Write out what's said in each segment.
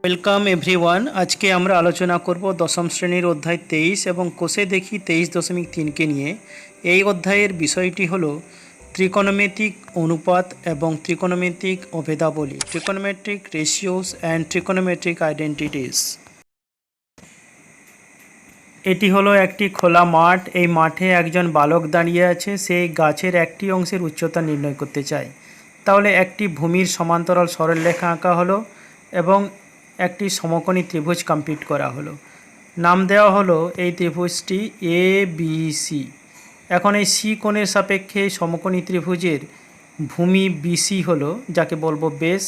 Welcome everyone. আজকে আমরা আলোচনা করব দশম শ্রেণীর অধ্যায় 23 এবং কোষে দেখি 23.3কে নিয়ে। এই অধ্যায়ের বিষয়টি হলো ত্রিকোণমিতিক অনুপাত এবং ত্রিকোণমিতিক অভেদাবলী, trigonometric ratios and trigonometric identities. এটি হলো একটি খোলা মাঠ। এই মাঠে একজন বালক দাঁড়িয়ে আছে। সেই গাছের একটি অংশের উচ্চতা নির্ণয় করতে চায়। তাহলে একটি ভূমির সমান্তরাল সরলরেখা আঁকা হলো এবং একটি সমকোণী ত্রিভুজ কমপ্লিট করা হলো। নাম দেওয়া হলো এই ত্রিভুজটি এ বি সি। এখন এই সি কোণের সাপেক্ষে সমকোণী ত্রিভুজের ভূমি বিসি হলো, যাকে বলবো বেস,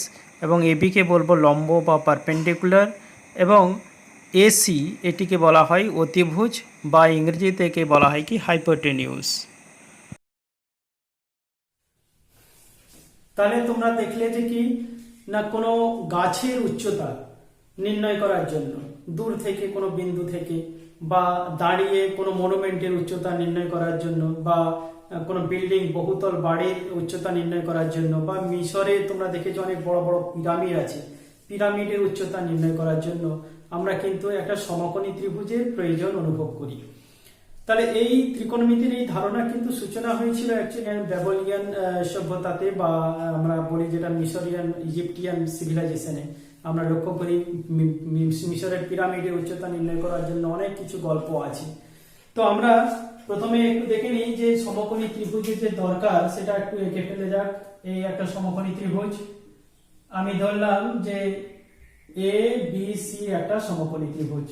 এবং এবিকে বলবো লম্ব বা পারপেন্ডিকুলার, এবং এসি এটিকে বলা হয় অতিভুজ বা ইংরেজিতে একে বলা হয় কি হাইপোটেনিউস। তাহলে তোমরা দেখলে যে কি না, কোনো গাছের উচ্চতা নির্ণয় করার জন্য দূর থেকে কোনো বিন্দু থেকে, বা দাঁড়িয়ে কোনো মনুমেন্টের উচ্চতা নির্ণয় করার জন্য, বা কোনো বিল্ডিং বহুতল বাড়ির উচ্চতা নির্ণয় করার জন্য, বা মিশরে তোমরা দেখেছো অনেক বড় বড় পিরামিড আছে, পিরামিডের উচ্চতা নির্ণয় করার জন্য আমরা কিন্তু একটা সমকোণী ত্রিভুজের প্রয়োজন অনুভব করি। তাহলে এই ত্রিকোণমিতির এই ধারণা কিন্তু সূচনা হয়েছিল অ্যাকচুয়ালি ব্যাবিলিয়ান সভ্যতাতে, বা আমরা বলি যেটা মিশরিয়ান ইজিপ্টিয়ান সিভিলাইজেশনে। আমরা লক্ষ্য করি মিশরের পিরামিডের উচ্চতা নির্ণয় করার জন্য অনেক কিছু গল্প আছে। তো আমরা প্রথমে একটু দেখে নিই যে সমকোণী ত্রিভুজের যে দরকার সেটা একটু এঁকে ফেলে যাক। এই একটা সমকোণী ত্রিভুজ আমি ধরলাম যে এ বি সি একটা সমকোণী ত্রিভুজ।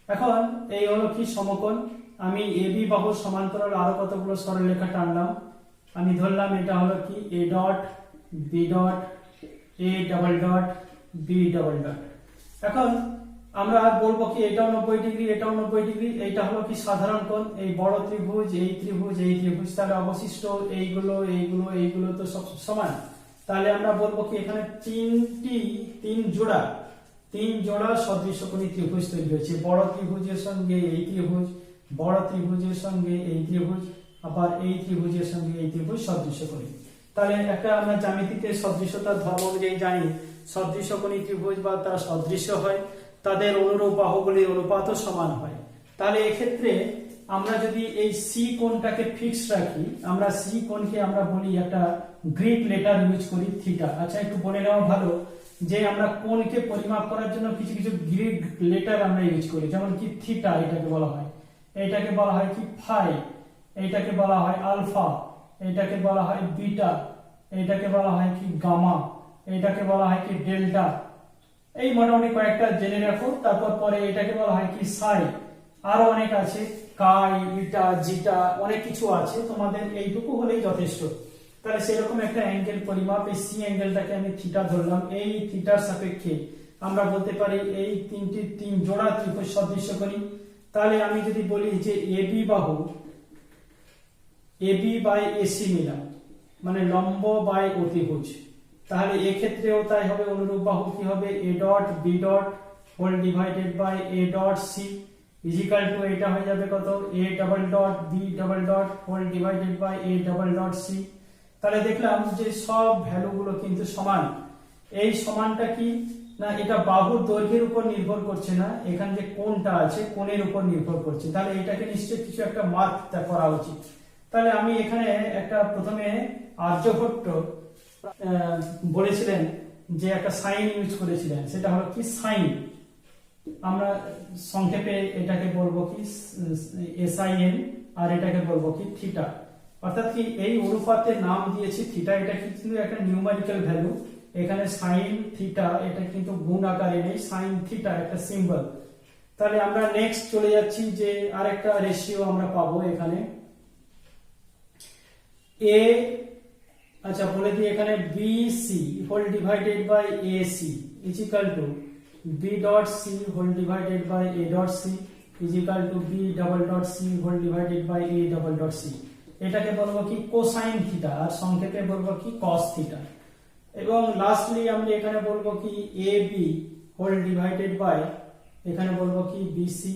এখন এই হলো কি সমকোণ। আমি এ বি বাহুর সমান্তরাল আরো কতগুলো সরলরেখা টানলাম। আমি ধরলাম এটা হলো কি A dot B dot A double dot B double dot. এখন আমরা বলবো কি এটাও 90 ডিগ্রি, এটাও 90 ডিগ্রি। এইটা হলো কি সাধারণ কোণ। এই বড় ত্রিভুজ, এই ত্রিভুজ, এই ত্রিভুজ, তাহলে অবশিষ্ট এইগুলো এইগুলো এইগুলো তো সব সমান। তাহলে আমরা বলবো কি এখানে তিন জোড়া সদৃশকোণী ত্রিভুজ তৈরি হয়েছে। বড় ত্রিভুজের সঙ্গে এই ত্রিভুজ, বড় ত্রিভুজের সঙ্গে এই ত্রিভুজ, আবার এই ত্রিভুজের সঙ্গে এই ত্রিভুজ সদৃশকোণী। তাহলে একটা আমরা জ্যামিতিতে সদৃশতার ধর্ম অনুযায়ী জানি, সদৃশকোণী ত্রিভুজ বা তারা সদৃশ্য হয়, তাদের অনুরূপ বাহুগুলির অনুপাতও সমান হয়। তাহলে এক্ষেত্রে আমরা যদি এই সি কোণটাকে ফিক্স রাখি, আমরা সি কোণকে আমরা বলি একটা গ্রিক লেটার ইউজ করি থিটা। আচ্ছা, একটু বলে নেওয়া ভালো যে আমরা কোণকে পরিমাপ করার জন্য কিছু কিছু গ্রিক লেটার আমরা ইউজ করি, যেমন কি থিটা এটাকে বলা হয়, এইটাকে বলা হয় কি ফাই, এইটাকে বলা হয় আলফা, এইটাকে বলা হয় বিটা, এইটাকে বলা হয় কি গামা, এইটাকে বলা হয় কি ডেল্টা। এই মোটামুটি কয়েকটা জেনে রাখো। তারপর পরে এটাকে বলা হয় কি সাই, আরো অনেক আছে, কাই, ইটা, জিটা, অনেক কিছু আছে। তোমাদের এইটুকু হলেই যথেষ্ট। তাহলে সেরকম একটা অ্যাঙ্গেল পরিমাপ, এই সি অ্যাঙ্গেলটাকে আমি থিটা ধরলাম। এই থিটার সাপেক্ষে আমরা বলতে পারি এই তিন জোড়া ত্রিভুজ সদৃশ্য করি। তাহলে আমি যদি বলি যে এবি বাহু এবি বাই এসি নিলাম, মানে লম্ব বাই অতিভুজ, তাহলে এক্ষেত্রেও তাই হবে। অনুরূপ বাহু কি হবে? A dot B dot whole divided by A dot C is equal to এটা হয়ে যাবে কত? A double dot B double dot whole divided by A double dot C. তাহলে দেখলাম যে সব ভ্যালুগুলো কিন্তু সমান। এই সমানটা কি না, এটা বাহুর দৈর্ঘ্যের উপর নির্ভর করছে না, এখানে যে কোণটা আছে কোণের উপর নির্ভর করছে। তাহলে এটাকে নিশ্চয়ই কিছু একটা মার্ক করা উচিত। তাহলে আমি এখানে একটা প্রথমে আর্যভট্ট বলেছিলেন যে একটা সাইন ইউজ করেছিলেন, সেটা হলো কি সাইন। আমরা সংক্ষেপে এটাকে বলবো কি এসআইএন, আর এটাকে বলবো কি থিটা। অর্থাৎ কি এই অনুপাতের নাম দিয়েছি থিটা। এটা কিন্তু একটা নিউমেরিক্যাল ভ্যালু। এখানে সাইন থিটা, এটা কিন্তু গুণ আকারে নেই, সাইন থিটা একটা সিম্বল। তাহলে আমরা নেক্সট চলে যাচ্ছি যে আরেকটা রেশিও আমরা পাবো এখানে এ, আচ্ছা বলে দিই, এখানে BC whole divided by AC is equal to B dot C whole divided by A dot C is equal to B double dot C whole divided by A double dot C. এটাকে বলবো কি cosine theta, আর সংক্ষেপে বলবো কি cos theta. এবং lastly আমরা এখানে বলবো কি A B whole divided by, এখানে বলবো কি BC,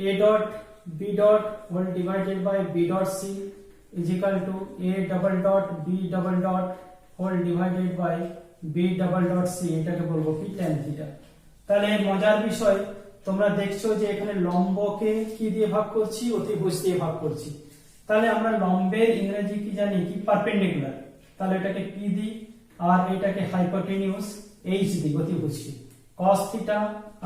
A dot B dot whole divided by B dot C is equal to a double dot b double dot whole divided by B double dot C, এটাকে বলবো কি tan theta. তাহলে মজার বিষয় তোমরা দেখছো যে এখানে লম্বকে কি দিয়ে ভাগ করছি, অতিভুজ দিয়ে ভাগ করছি। তাহলে আমরা লম্বের ইংরেজি কি জানি, কি পারপেন্ডিকুলার, তাহলে এটাকে পি দিই আর এটাকে হাইপোটেনিউস এইচ দিই, অতিভুজকে। কস থিটা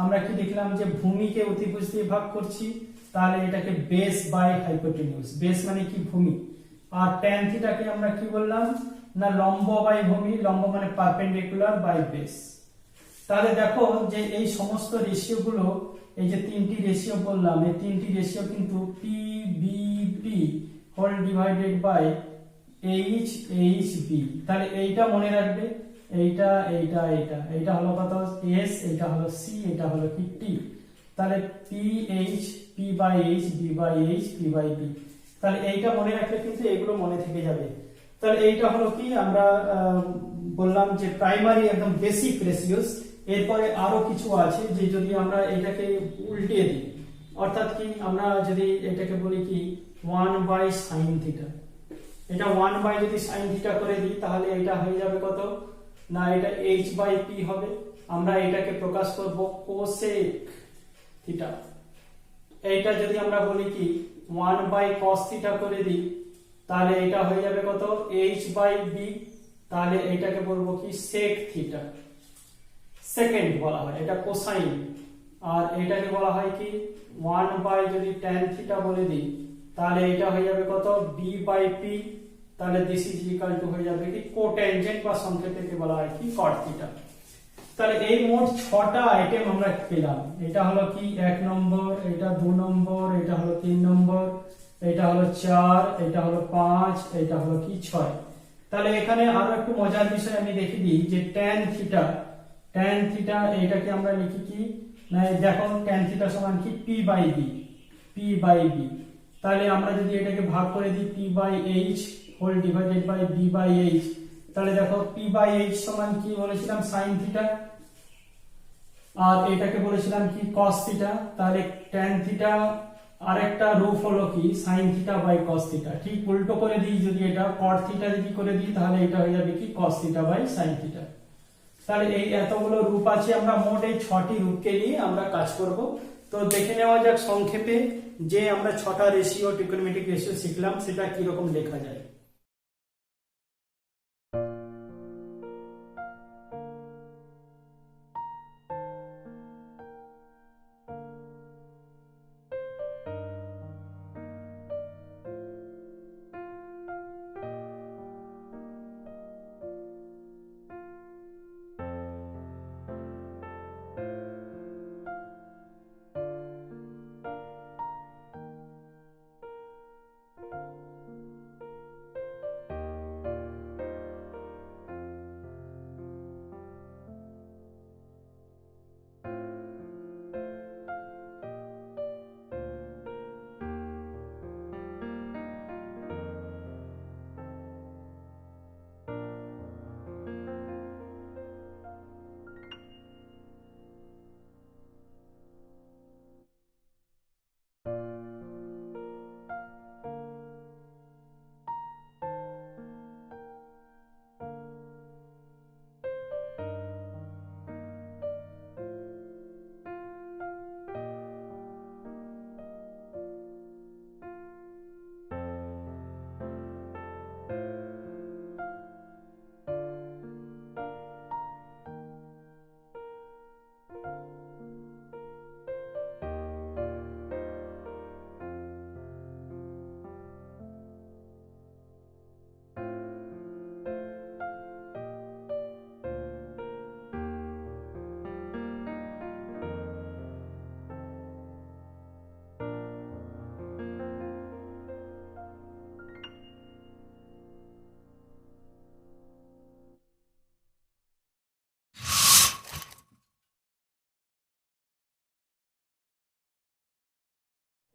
আমরা কি দেখলাম যে ভূমিকে অতিভুজ দিয়ে ভাগ করছি, তাহলে এটাকে বেস বাই হাইপোটেনিউস, বেস মানে কি ভূমি। আর ট্যান থিটাকে আমরা কি বললাম না লম্ব বাই ভূমি, লম্ব মানে পারপেন্ডিকুলার বাই বেস। তাহলে দেখো যে এই সমস্ত রেশিও গুলো, এই যে তিনটি রেশিও বললাম, এই তিনটি রেশিও কিন্তু P B P whole divided by H H B. তাহলে এইটা মনে রাখবে, এইটা এইটা এইটা এইটা হলো কত এস, এইটা হলো সি, এটা হলো কি টি। তাহলে P H, P by H, B by H, P by B. তাহলে এইটা মনে রাখলে কিন্তু এগুলো মনে থেকে যাবে। তাহলে এইটা হলো কি আমরা বললাম যে প্রাইমারি একদম বেসিক রেশিওস। এরপরে আরো কিছু আছে যে যদি আমরা এটাকে উল্টিয়ে দিই, অর্থাৎ কি আমরা যদি এটাকে বলি কি 1 বাই সাইন থিটা, এটা 1 বাই যদি সাইন থিটা করে দিই তাহলে এটা হয়ে যাবে কত না, এটা h বাই p হবে। আমরা এটাকে প্রকাশ করব কোসেক থিটা। এইটা যদি আমরা বলি কি 1 বাই cos থিটা করে দিই তাহলে এটা হয়ে যাবে কত h বাই b। তাহলে এটাকে বলবো কি sec থিটা, সেকেন্ড বলা হয়, এটা কোসাইন। আর এটাকে বলা হয় কি 1 বাই যদি tan থিটা বলে দিই তাহলে এটা হয়ে যাবে কত b বাই p। তাহলে দিস ইজ ইকুয়াল টু হয়ে যাবে কি কোট্যানজেন্ট বা সংক্ষেপে বলা হয় কি cot থিটা। তাহলে এই মোট 6টা আইটেম আমরা পেলাম। এটা হলো কি 1 নম্বর, এটা 2 নম্বর, এটা হলো 3 নম্বর, এটা হলো 4, এটা হলো 5, এটা হলো কি 6। তাহলে এখানে আরো একটু মজার বিষয় আমি দেখিয়ে দিই যে tan থিটা, tan থিটা এটাকে আমরা লিখি কি না, দেখো tan থিটা সমান কি p by b, p by b। তাহলে আমরা যদি এটাকে ভাগ করে দিই p by h whole divided by b by h, তাহলে দেখো p বাই h সমান কি বলেছিলাম sin থিটা, আর এটাকে বলেছিলাম কি cos থিটা। তাহলে tan থিটা আরেকটা রূপ হলো কি sin theta by cos theta. ঠিক উল্টো করে দিই, যদি এটা cot থিটা যদি করে দিই তাহলে এটা হয়ে যাবে কি cos theta by sin theta. তাহলে এই এতগুলো রূপ আছে, আমরা মোট এই 6টি রূপকে নিয়ে আমরা কাজ করব। তো দেখে নেওয়া যাক সংক্ষেপে যে আমরা 6টা রেশিও, ট্রিগোনোমেট্রিক রেশিও শিখলাম সেটা কি রকম লেখা যায়।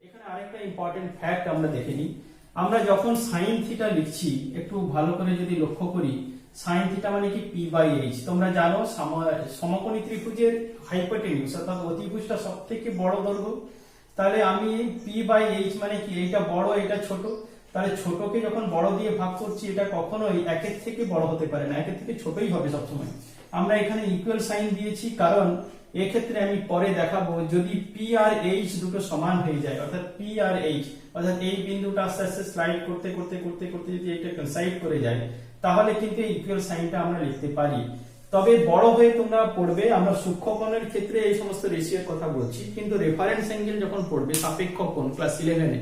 এখানে আরেকটা ইম্পর্টেন্ট ফ্যাক্ট আমরা দেখে নিই। আমরা যখন সাইন থিটা লিখছি একটু ভালো করে যদি লক্ষ্য করি, সাইন থিটা মানে কি পি বাই এইচ। তোমরা জানো সমকোণী ত্রিভুজের হাইপোটেনিউস অর্থাৎ অতিভুজটা সবথেকে বড় দৈর্ঘ্য। তাহলে আমি পি বাই এইচ মানে কি, এইটা বড় এটা ছোট, তাহলে ছোটকে যখন বড় দিয়ে ভাগ করছি এটা কখনোই একের থেকে বড় হতে পারে না, একের থেকে ছোটই হবে সবসময়। আমরা এখানে ইকুয়াল সাইন দিয়েছি কারণ এক্ষেত্রে আমি পরে দেখাবো যদি পি আর এইচ দুটো সমান হয়ে যায়, অর্থাৎ পি আর এইচ, অর্থাৎ এই বিন্দুটা আস্তে আস্তে স্লাইড করতে করতে করতে করতে যদি এটা কনসাইড করে যায় তাহলে কিন্তু ইকুয়াল সাইনটা আমরা লিখতে পারি। তবে বড় হয়ে তোমরা পড়বে, আমরা সূক্ষ্মকোণের ক্ষেত্রে এই সমস্ত রেশিওর কথা বলছি, কিন্তু রেফারেন্স অ্যাঙ্গেল যখন পড়বে সাপেক্ষ কোণ ক্লাস 11-এ,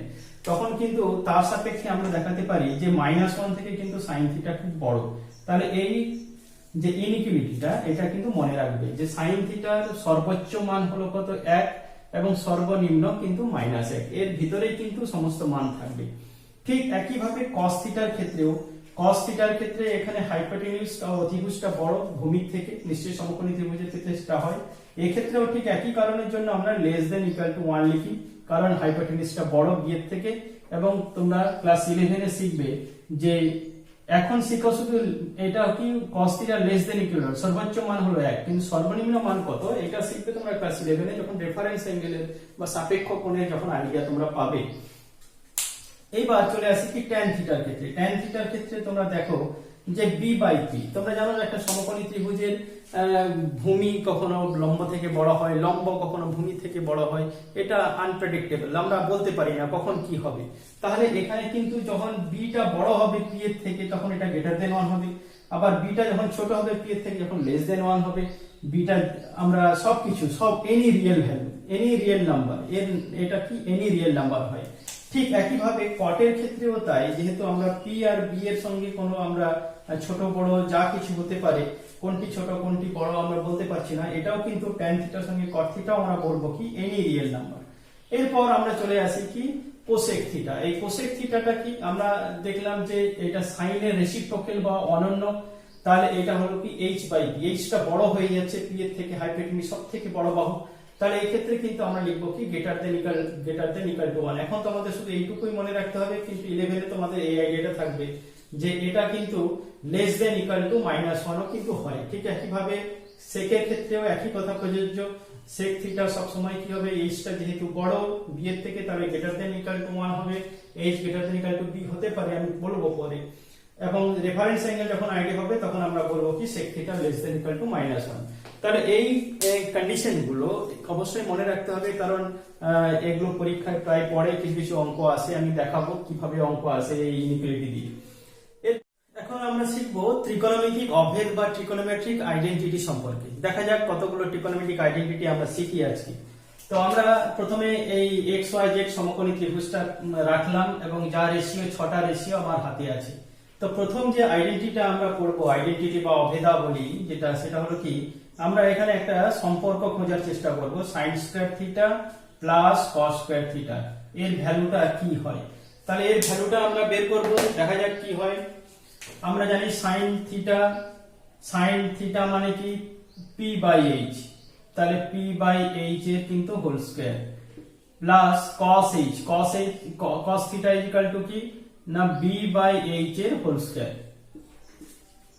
তখন কিন্তু তার সাপেক্ষে আমরা দেখাতে পারি যে -1 থেকে কিন্তু সাইন থিটা খুব বড়। তাহলে এই যে ইনইকুয়ালিটিটা এটা কিন্তু মনে রাখবে যে সাইন থিটার সর্বোচ্চ মান হলো কত 1 এবং সর্বনিম্ন কিন্তু -1, এর ভিতরেই কিন্তু সমস্ত মান থাকবে। ঠিক একইভাবে cos থিটার ক্ষেত্রেও, cos থিটার ক্ষেত্রে এখানে হাইপোটেনিউস ও অতিভুজটা বড় ভূমির থেকে, নিশ্চয়ই সমকোণী ত্রিভুজের ক্ষেত্রে সেটা হয়। এই ক্ষেত্রেও ঠিক একই কারণের জন্য আমরা <= 1 লিখি, কারণ হাইপোটেনিউসটা বড় বিয়ের থেকে। এবং তোমরা ক্লাস 11-এ শিখবে যে এখন শিখো শুধু এটা কি cos থিটা <= সর্বোচ্চ মান হলো 1, কিন্তু সর্বনিম্ন মান কত এটা শিখবে তোমরা ক্লাস 11-এ, যখন রেফারেন্স অ্যাঙ্গেলের বা সাপেক্ষ কোণের যখন আইডিয়া তোমরা পাবে। এইবার চলে আসি কি tan থিটার ক্ষেত্রে। tan থিটার ক্ষেত্রে তোমরা দেখো যে b/p, তোমরা জানো একটা সমকোণী ত্রিভুজের ভূমি কখনো লম্ব থেকে বড় হয়, লম্ব কখনো ভূমি থেকে বড় হয়, এটা আনপ্রেডিক্টেবল, আমরা বলতে পারি না কখন কি হবে। তাহলে এখানে কিন্তু যখন বিটা বড় হবে পি এর থেকে তখন এটা <1 হবে, আবার বিটা যখন ছোট হবে পি এর থেকে যখন <1 হবে। বিটা আমরা সবকিছু সব any real value, any real number, এটা কি এনি রিয়েল নাম্বার হয়। ঠিক একইভাবে কটের ক্ষেত্রেও তাই, যেহেতু আমরা পি আর বি এর সঙ্গে কোনো আমরা ছোট বড় যা কিছু হতে পারে, কোনটি ছোট কোনটি বড় আমরা বলতে পারছি না, এটাও কিন্তু tan থিটার সঙ্গে cot থিটাও আমরা বলবো কি এনি রিয়েল নাম্বার। এরপর আমরা চলে আসি কি কোসেক থিটা। এই কোসেক থিটাটা কি আমরা দেখলাম যে এটা সাইনের রেসিপ্রোকাল বা অনন্য, তাহলে এটা হলো কি h/p, এইচটা বড় হয়ে যাচ্ছে পি এর থেকে, হাইপোটেনিউস সব থেকে বড় বাহু, তাহলে এই ক্ষেত্রে কিন্তু আমরা লিখবো কি <= 1। এখন তোমাদের শুধু এইটুকুই মনে রাখতে হবে, কিন্তু 11-এ তোমাদের এই আইডিয়াটা থাকবে যে এটা কিন্তু <=-1 কিন্তু হয়। ঠিক একইভাবে সেকের ক্ষেত্রেও একই কথা প্রযোজ্য, sec থিটা সবসময় কি হবে, এইচটা যেহেতু বড় বি এর থেকে তাহলে =1 হবে, h= b হতে পারে, আমি বলবো পরে। এবং রেফারেন্স অ্যাঙ্গেল যখন আইডিয়া হবে তখন আমরা বলবো কি sec থিটা <=-1। তাহলে এই কন্ডিশন গুলো অবশ্যই মনে রাখতে হবে, কারণ এগুলো পরীক্ষায় প্রায় পড়ে, কিছু কিছু অঙ্ক আসে, আমি দেখাবো কিভাবে অঙ্ক আসে এই ইনইকুয়ালিটি দিয়ে। এখন আমরা শিখবো ত্রিকোণমিতিক অভেদ বা ট্রিকোনোমেট্রিক আইডেন্টিটি সম্পর্কে। দেখা যাক কতগুলো ট্রিকোনোমেট্রিক আইডেন্টিটি আমরা শিখি আজকে। তো আমরা প্রথমে এই XYZ সমকোণী ত্রিভুজটা রাখলাম এবং যা রেশিও 6টা রেশিও আমার হাতে আছে। তো প্রথম যে আইডেন্টিটিটা আমরা পড়বো, আইডেন্টিটি বা অভেদা বলি যেটা, সেটা হলো কি আমরা এখানে একটা সম্পর্ক খোঁজার চেষ্টা করব sin² theta plus cos² theta, এর ভ্যালুটা কি হয়। তাহলে এর ভ্যালুটা আমরা বের করব, দেখা যাক কি হয়। আমরা জানি sin থিটা মানে কি p/h, তাহলে p/h এর কিন্তু whole square plus cos theta কি না b/h এর হোল স্কয়ার।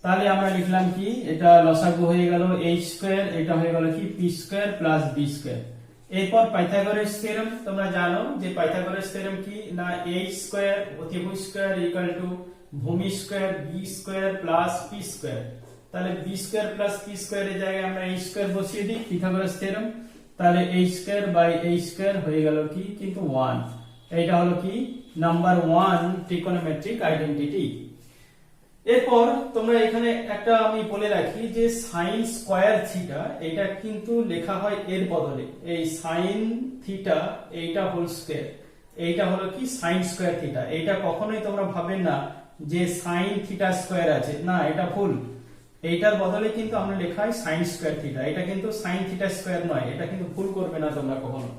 তাহলে আমরা লিখলাম কি, এটা লসাগু হয়ে গেল h², এটা হয়ে গেল কি p² প্লাস b²। এরপর পাইথাগোরাস থিওরেম, তোমরা জানো যে পাইথাগোরাস থিওরেম কি না h² অতিভুজ স্কয়ার = ভূমি স্কয়ার b² প্লাস p²। তাহলে b² প্লাস p² এর জায়গায় আমরা h² বসিয়ে দিই, পাইথাগোরাস থিওরেম। তাহলে h² হয়ে গেল কি কিন্তু 1। এটা হলো কি নাম্বার 1 ট্রিকোনোমেট্রিক আইডেন্টিটি। এরপর তোমরা এখানে একটা আমি বলে রাখি যে sin² থিটা, এটা কিন্তু লেখা হয় এর বদলে এই sin থিটা, এইটা হোল স্কয়ার, এইটা হলো কি sin² থিটা। এইটা কখনোই তোমরা ভাবে না যে sin থিটা স্কয়ার আছে, না এটা ভুল। এইটার বদলে কিন্তু আমরা লেখা হয় sin² থিটা, এটা কিন্তু sin থিটা স্কয়ার নয়, এটা কিন্তু ভুল করবে না তোমরা কখনো।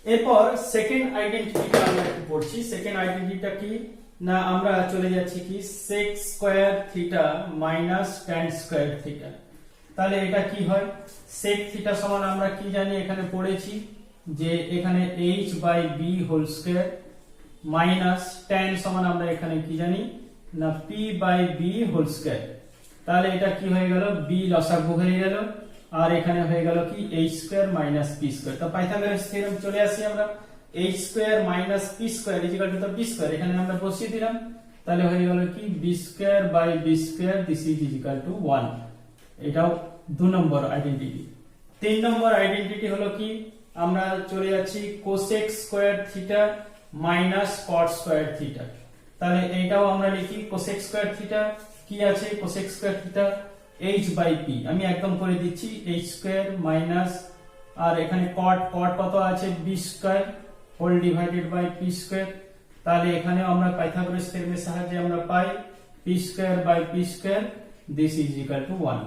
এরপর সেকেন্ড আইডেন্টিটিটা আমরা একটু পড়ছি। সেকেন্ড আইডেন্টিটিটা কি না আমরা চলে যাচ্ছি কি sec² theta minus tan² theta. তাহলে এটা কি হয়, sec থিটা সমান আমরা কি জানি, এখানে পড়েছি যে এখানে h/b whole square minus tan সমান আমরা এখানে কি জানি না p/b হোল স্কয়ার। তাহলে এটা কি হয়ে গেল, b লসাগু হয়ে গেল, আর এখানে হয়ে গেল কি h² মাইনাস p²। তো পাইথাগোরাস থিওরেম চলে আসি আমরা। H square minus P square is equal to B square, এখানে আমরা বসিয়ে দিলাম, তাহলে হয়ে গেল কি B square by B square this is is equal to 1। এটাও 2 নম্বর আইডেন্টিটি। 3 নম্বর আইডেন্টিটি হলো কি, আমরা চলে যাচ্ছি cosec square theta minus cot square theta. তাহলে এইটাও আমরা লিখি কোসেক স্কোয়ার থিটা কি আছে, cosec square theta H by P, আমি একদম করে দিচ্ছি এইচ স্কোয়ার মাইনাস, আর এখানে কট কত আছে B square whole divided by P square. তাহলে এখানে আমরা পাইথাগোরাস থিওরেমের সাহায্যে আমরা পাই P square by P square this is equal to 1।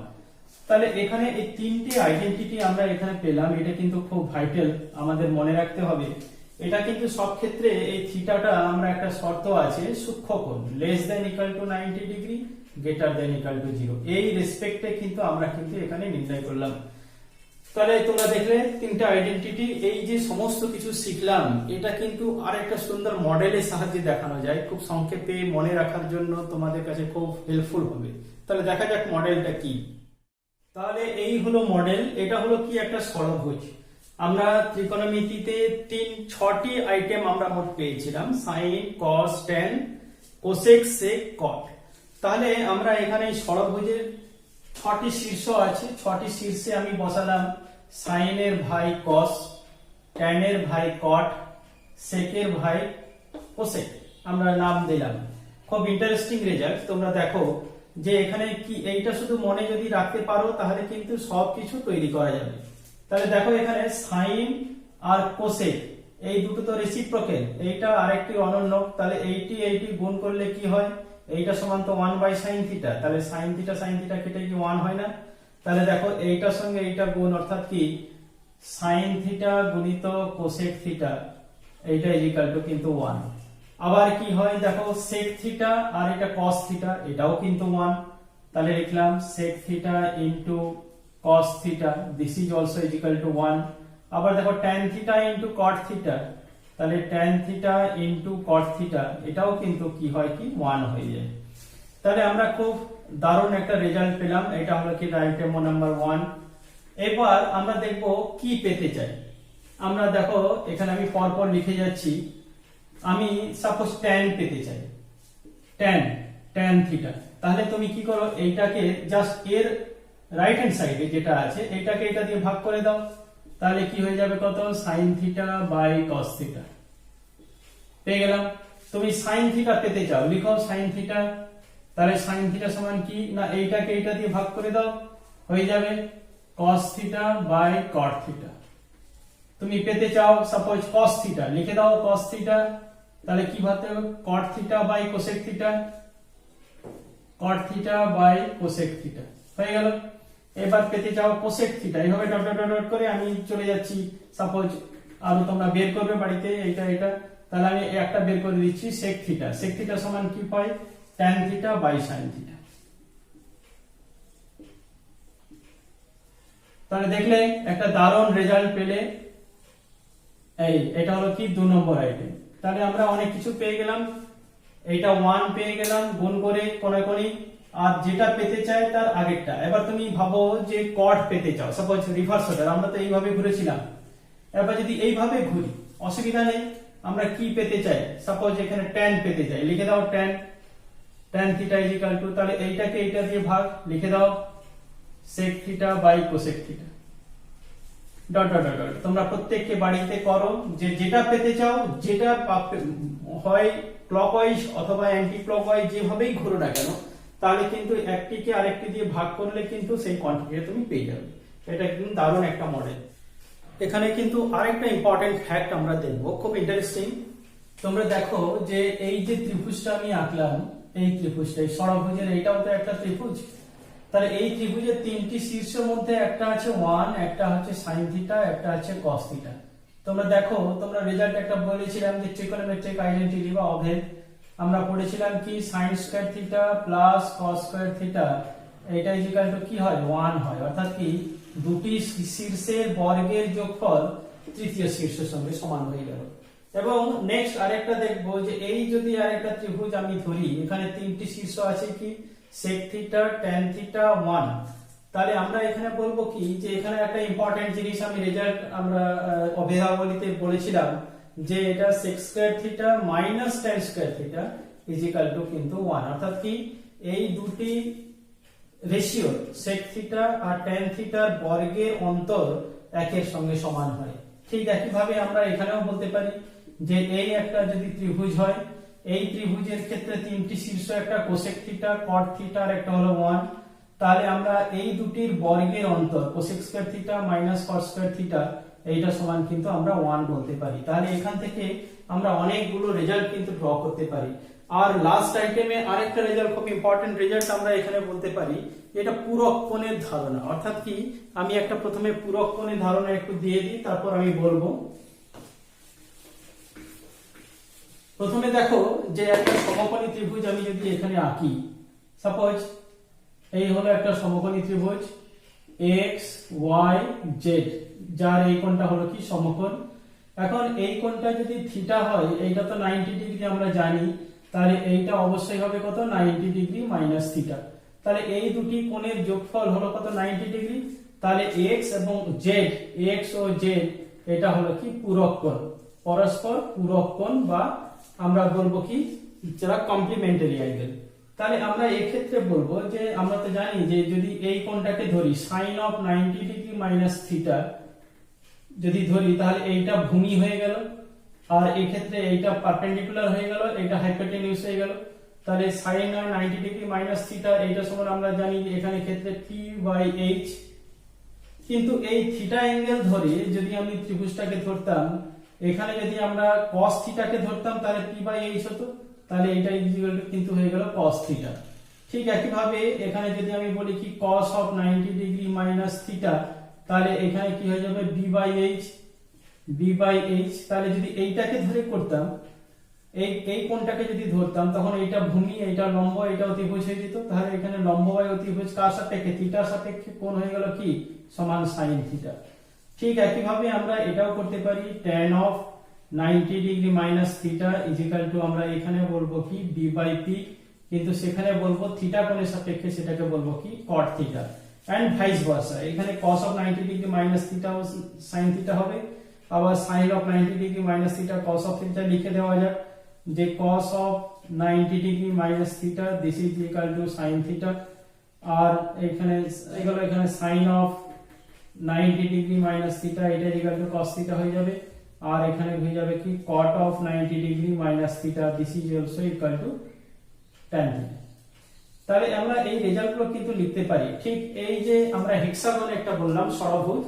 তাহলে এখানে এই তিনটি আইডেন্টিটি আমরা এখানে পেলাম, এটা কিন্তু খুব ভাইটাল, আমাদের মনে রাখতে হবে। এটা কিন্তু সব ক্ষেত্রে এই থিটাটা আমরা একটা শর্ত আছে সূক্ষ্মকোণ less than equal to 90 degree greater than equal to 0, এই রেসপেক্টে কিন্তু আমরা কিন্তু এখানে নির্ণয় করলাম। তাহলে তোমরা দেখলে তিনটা আইডেন্টিটি, এই যে সমস্ত কিছু শিখলাম এটা কিন্তু আরেকটা সুন্দর মডেলের সাহায্যে দেখানো যায়, খুব সংক্ষেপে মনে রাখার জন্য তোমাদের কাছে খুব হেল্পফুল হবে। তাহলে দেখা যাক মডেলটা কি। তাহলে এই হলো মডেল, এটা হলো কি একটা ষড়ভুজ। আমরা ত্রিকোণমিতিতে 6টি আইটেম আমরা মোট পেয়েছিলাম, sine cos tan cosec sec cot. তাহলে আমরা এখানে এই ষড়ভুজের 6টি শীর্ষ আছে, 6টি শীর্ষে আমি বসালাম সাইনের ভাই কস, ট্যানের ভাই কট, সেকের ভাই কোসেক, আমরা নাম দিলাম। খুব ইন্টারেস্টিং রেজাল্ট। তোমরা দেখো যে এখানে কি এইটা শুধু মনে যদি রাখতে পারো তাহলে কিন্তু সবকিছু তৈরি করা যাবে। তাহলে দেখো এখানে সাইন আর কোসেক এই দুটো তো রেসিপ্রোকেল, এইটা আরেকটি অনন্য, তাহলে এইটি গুণ করলে কি হয়, এইটা সমান তো 1 বাই সাইন থিটা, তাহলে সাইন থিটা কেটে কি 1 হয় না। তাহলে দেখো এইটার সঙ্গে এইটা গুণ, অর্থাৎ কি সাইন থিটা গুণিত কোসেক থিটা, এইটা ইকুয়াল টু কিন্তু 1। আবার কি হয় দেখো সেক থিটা আর এটা কস থিটা, এটাও কিন্তু 1, তাহলে লিখলাম sec theta into cos theta this is also is equal to 1। আবার দেখো tan theta into cot theta, তাহলে tan theta into cot theta এটাও কিন্তু কি হয় কি 1 হয়ে যায়। তাহলে আমরা খুব দারুণ একটা রেজাল্ট পেলাম, এটা হলো কি আইটেম নাম্বার 1। এবার আমরা দেখব কি পেতে চাই। আমরা দেখো এখানে আমি পরপর লিখে যাচ্ছি, আমি সাপোজ tan পেতে চাই, tan theta, তাহলে তুমি কি করো এইটাকে জাস্ট এর রাইট হ্যান্ড সাইডে যেটা আছে এইটাকে এটা দিয়ে ভাগ করে দাও, তাহলে কি হয়ে যাবে কত sine theta by cos theta পেয়ে গেলাম। তুমি সাইন থিটা পেতে চাও, লিখো সাইন থিটা, তাহলে সাইন থিটা সমান কি না এইটাকে এটা দিয়ে ভাগ করে দাও, হয়ে যাবে cos theta by cot theta. তুমি পেতে চাও সাপোজ কস থিটা, লিখে দাও কস থিটা, তাহলে কি ভাবতে হবে cot theta by cosec theta, cot theta by cosec theta হয়ে গেল। এবার পেতে চাও কোসেক থিটা, এইভাবে ডট ডট ডট করে আমি চলে যাচ্ছি, সাপোজ আরো তোমরা বের করবে বাড়িতে এটা, তাহলে আমি একটা বের করে দিচ্ছি সেক থিটা সমান কি পাই tan theta by sin theta. তাহলে দেখলে একটা দারুণ রেজাল্ট পেলে, এটা হলো কি 2 নম্বর আইটেম। তাহলে আমরা অনেক কিছু পেয়ে গেলাম, এইটা 1 পেয়ে গেলাম গুণ করে কোনাকুনি, আর যেটা পেতে চাই তার আগেরটা। এবার তুমি ভাবো যে কট পেতে চাও, সাপোজ রিভার্স অর্ডার, আমরা তো এইভাবে ঘুরেছিলাম, এবার যদি এইভাবে ঘুরি অসুবিধা নেই। আমরা কি পেতে চাই, সাপোজ এখানে tan পেতে চাই, লিখে দাও tan theta is equal to, তাহলে এইটাকে এইটা দিয়ে ভাগ, লিখে দাও sec theta by cosec theta dot dot dot. তোমরা প্রত্যেককে বাড়িতে করো, যে যেটা পেতে চাও, যেটা হয় ক্লকওয়াইজ অথবা অ্যান্টি ক্লকওয়াইজ যেভাবেই ঘুরো না কেন, তাহলে কিন্তু একটিকে আরেকটি দিয়ে ভাগ করলে কিন্তু সেই কোয়ান্টিটি তুমি পেয়ে যাবে। এটা কিন্তু দারুণ একটা মডেল। এখানে কিন্তু আরেকটা ইম্পর্টেন্ট ফ্যাক্ট আমরা দেখবো, খুব ইন্টারেস্টিং। তোমরা দেখো যে এই যে ত্রিভুজটা আমি আঁকলাম, এই ত্রিভুজটা এই ষড়ভুজের, এইটাও তো একটা ত্রিভুজ। তাহলে এই ত্রিভুজের 3টি শীর্ষের মধ্যে একটা আছে 1, একটা হচ্ছে sin থিটা, একটা আছে cos থিটা। তোমরা দেখো, তোমরা রেজাল্ট একটা বলেছিলাম যে ট্রিগোনোমেট্রিক আইডেন্টিটি বা অভেদ, আমরা পড়েছিলাম কি sin square theta plus cos square theta এটা ইকুয়াল টু কি হয় 1 হয়, অর্থাৎ কি দুটি শীর্ষের বর্গের যোগফল তৃতীয় শীর্ষের সঙ্গে সমান হয়ে গেল। এবং নেক্সট আরেকটা দেখবো যে এই যদি আরেকটা ত্রিভুজ আমি ধরি, এখানে 3টি শীর্ষ আছে কি sec থিটা tan থিটা 1, তাহলে আমরা এখানে বলবো কি যে এখানে একটা ইম্পর্টেন্ট জিনিস আমি রেজাল্ট আমরা অভেদাবলিতে বলেছিলাম যে এটা sec square theta minus tan square theta is equal to কিন্তু 1, অর্থাৎ কি এই দুটি রেশিও sec থিটা আর tan থিটার বর্গের অন্তর একের সঙ্গে সমান হয়। ঠিক একইভাবে আমরা এখানেও বলতে পারি যে এই একটা যদি ত্রিভুজ হয়, এই ত্রিভুজের ক্ষেত্রে তিনটি শীর্ষ, একটা কোসেক থিটা, কট থিটা আর একটা হলো 1, তাহলে আমরা এই দুটির বর্গের অন্তর কোসেক স্কয়ার থিটা মাইনাস কট স্কয়ার থিটা এইটা সমান কিন্তু আমরা 1 বলতে পারি। তাহলে এখান থেকে আমরা অনেকগুলো রেজাল্ট কিন্তু ড্র করতে পারি। আর লাস্ট আইটেমে আরেকটা রেজাল্ট, খুব ইম্পর্টেন্ট রেজাল্ট আমরা এখানে বলতে পারি, এটা পূরক কোণের ধারণা। অর্থাৎ কি আমি একটা প্রথমে পূরক কোণের ধারণা একটু দিয়ে দিই, তারপর আমি বলবো। প্রথমে দেখো যে একটা সমকোণী ত্রিভুজ আমি যদি এখানে আঁকি, সাপোজ এই হলো একটা সমকোণী ত্রিভুজ x y z, যার এই কোণটা হলো কি সমকোণ। এখন এই কোণটা যদি থিটা হয়, এইটা তো 90 ডিগ্রি আমরা জানি, তাহলে এইটা অবশ্যই হবে কত 90 ডিগ্রি মাইনাস থিটা। তাহলে এই দুটি কোণের যোগফল হলো কত 90 ডিগ্রি। তাহলে x এবং z, x ও z এটা হলো কি পূরক কোণ, পরস্পর পূরক কোণ, বা আমরা বলবো কি যারা কমপ্লিমেন্টারি অ্যাঙ্গেল। তাহলে আমরা এই ক্ষেত্রে বলবো যে আমরা তো জানি যে যদি এই কোণটাকে ধরি sin of 90 degree minus theta যদি ধরি, তাহলে এইটা ভূমি হয়ে গেল, আর এই ক্ষেত্রে এইটা পারপেন্ডিকুলার হয়ে গেল, এইটা হাইপোটেনিউস হয়ে গেল। তাহলে sin আর 90 ডিগ্রি মাইনাস থিটা এইটা সমান আমরা জানি যে এখানে ক্ষেত্রে p/h। কিন্তু এই থিটা অ্যাঙ্গেল ধরে যদি আমি ত্রিভুজটাকে ধরতাম, এখানে যদি আমরা cos থিটাকে ধরতাম তাহলে p/h হতো, তাহলে এটা ইকুয়াল টু কিন্তু হয়ে গেল cos থিটা। ঠিক একইভাবে এখানে যদি আমি বলি কি cos of 90 degree minus theta, তাহলে এখানে কি হয়ে যাবে b/h। তাহলে যদি এইটাকে ধরে করতাম, এই কোণটাকে যদি ধরতাম, তখন এইটা ভূমি, এইটা লম্ব, এইটা অতিভুজ হয়ে যেত। তাহলে এখানে লম্ব বাই অতিভুজ কার সাপেক্ষে, থিটার সাপেক্ষে, কোণ হয়ে গেল কি সমান sin থিটা। ঠিক একইভাবে আমরা এটাও করতে পারি, tan of 90 degree minus theta is equal to আমরা এখানে বলবো কি b/p, কিন্তু সেখানে বলবো থিটা কোণের সাপেক্ষে সেটাকে বলবো কি cot theta, and vice versa. এখানে cos of 90 degree minus theta ও sin থিটা হবে, আবার sin of 90 degree minus theta cos of theta লিখে দেওয়া যাক যে cos of 90 degree minus theta this is equal to sin theta, আর এখানে এগুলো এখানে sin of 90 degree minus theta এটা ইকুয়াল টু cos থিটা হয়ে যাবে, আর এখানে হয়ে যাবে কি cot of 90 degree minus theta this is also equal to tan theta. তাহলে আমরা এই রেজাল্টগুলো কিন্তু লিখতে পারি। ঠিক এই যে আমরা হেক্সাগন একটা বললাম ষড়ভুজ,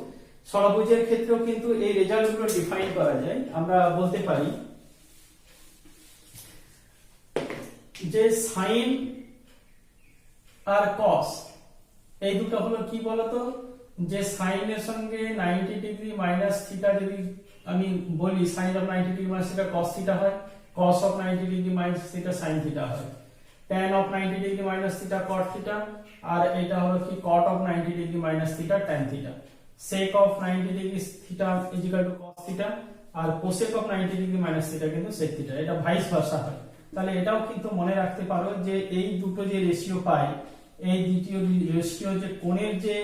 ষড়ভুজের ক্ষেত্রেও কিন্তু এই রেজাল্টগুলো ডিফাইন করা যায়। আমরা বলতে পারি যে sin আর cos এই দুটো হলো কি বলতো, যে sin এর সঙ্গে 90 ডিগ্রি মাইনাস থিটা যদি আমি বলি sin of 90 degree minus theta cos theta হয়, cos of 90 degree minus theta sin theta হয়, tan of 90 degree minus theta cot theta, আর এটা হলো কি cot of 90 degree minus theta tan theta, sec of 90 degree theta is equal to cos theta, আর cosec of 90 degree minus theta কিন্তু sec theta, এটা vice versa হয়। তাহলে এটাও কিন্তু মনে রাখতে পারো যে এই দুটো যে রেশিও পাই, এই দ্বিতীয় রেশিও যে কোণের যে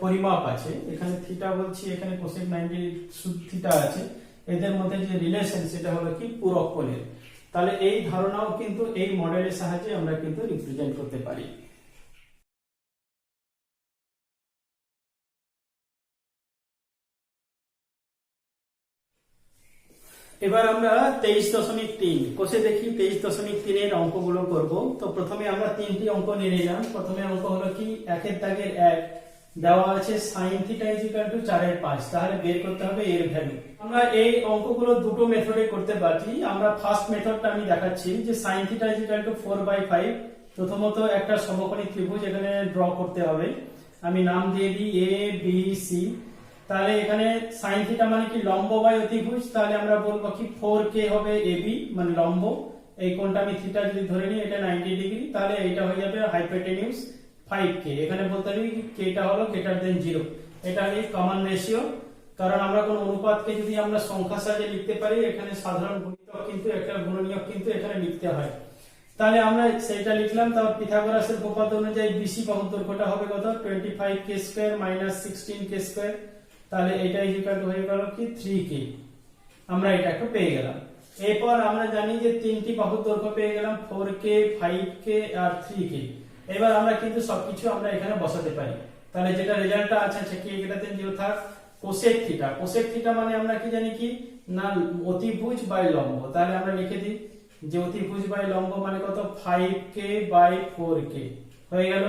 পরিমাপ আছে, এখানে থিটা বলছি, এখানে cosec 90 থিটা আছে, এদের মধ্যে যে রিলেশন সেটা হলো কি পূরক কোণের। তাহলে এই ধারণাও কিন্তু এই মডেলের সাহায্যে আমরা কিন্তু রিপ্রেজেন্ট করতে পারি। এবার আমরা 23.3 কোষে দেখি 23.3 এর অঙ্কগুলো করব। তো প্রথমে আমরা তিনটি অঙ্ক নিয়ে নিলাম। প্রথমে অঙ্ক হলো কি একের দাগের 1 দেওয়া আছে sin থিটা = 4/5, তাহলে বের করতে হবে এর ভ্যালু। আমরা এই অঙ্কগুলো দুটো মেথডে করতে পারি। আমরা ফার্স্ট মেথডটা আমি দেখাচ্ছি যে sin থিটা = 4/5। প্রথমত একটা সমকোণী ত্রিভুজ এখানে ড্র করতে হবে। আমি নাম দিয়ে দিই a b c। তাহলে এখানে sin থিটা মানে কি লম্ব বাই অতিভুজ, তাহলে আমরা বলবো কি 4k হবে ab মানে লম্ব, এই কোণটা আমি থিটা যদি ধরে নিই এটা 90 ডিগ্রি, তাহলে এটা হয়ে যাবে হাইপোটেনিউস 5k। এখানে বলতে হবে কি k টা হলো গ্রেটার দেন 0, এটা হলো কমন রেশিও। কারণ আমরা কোন অনুপাতকে যদি আমরা সংখ্যা সাজিয়ে লিখতে পারি, এখানে সাধারণ গুণিতক কিন্তু একটা গুণনীয়ক কিন্তু এখানে লিখতে হয়। তাহলে আমরা সেটা লিখলাম। তারপর পিথাগোরাসের উপপাদ্য অনুযায়ী BC বাহুর দৈর্ঘ্যটা হবে কত 25k² - 16k², তাহলে এটা ইকুয়াল টু হয়ে গেল কি 3k। আমরা এটা একটা পেয়ে গেলাম। এরপর আমরা জানি যে তিনটি বাহুর দৈর্ঘ্য পেয়ে গেলাম 4k 5k আর 3k। এবার আমরা কিন্তু সবকিছু আমরা এখানে বসাতে পারি। তাহলে যেটা রেজাল্টটা আছে কি এটাতে 0 থাক কোসেক থিটা। কোসেক থিটা মানে আমরা কি জানি কি না অতিভুজ বাই লম্ব। তাহলে আমরা লিখে দিই যে অতিভুজ বাই লম্ব মানে কত 5k বাই 4k হয়ে গেল,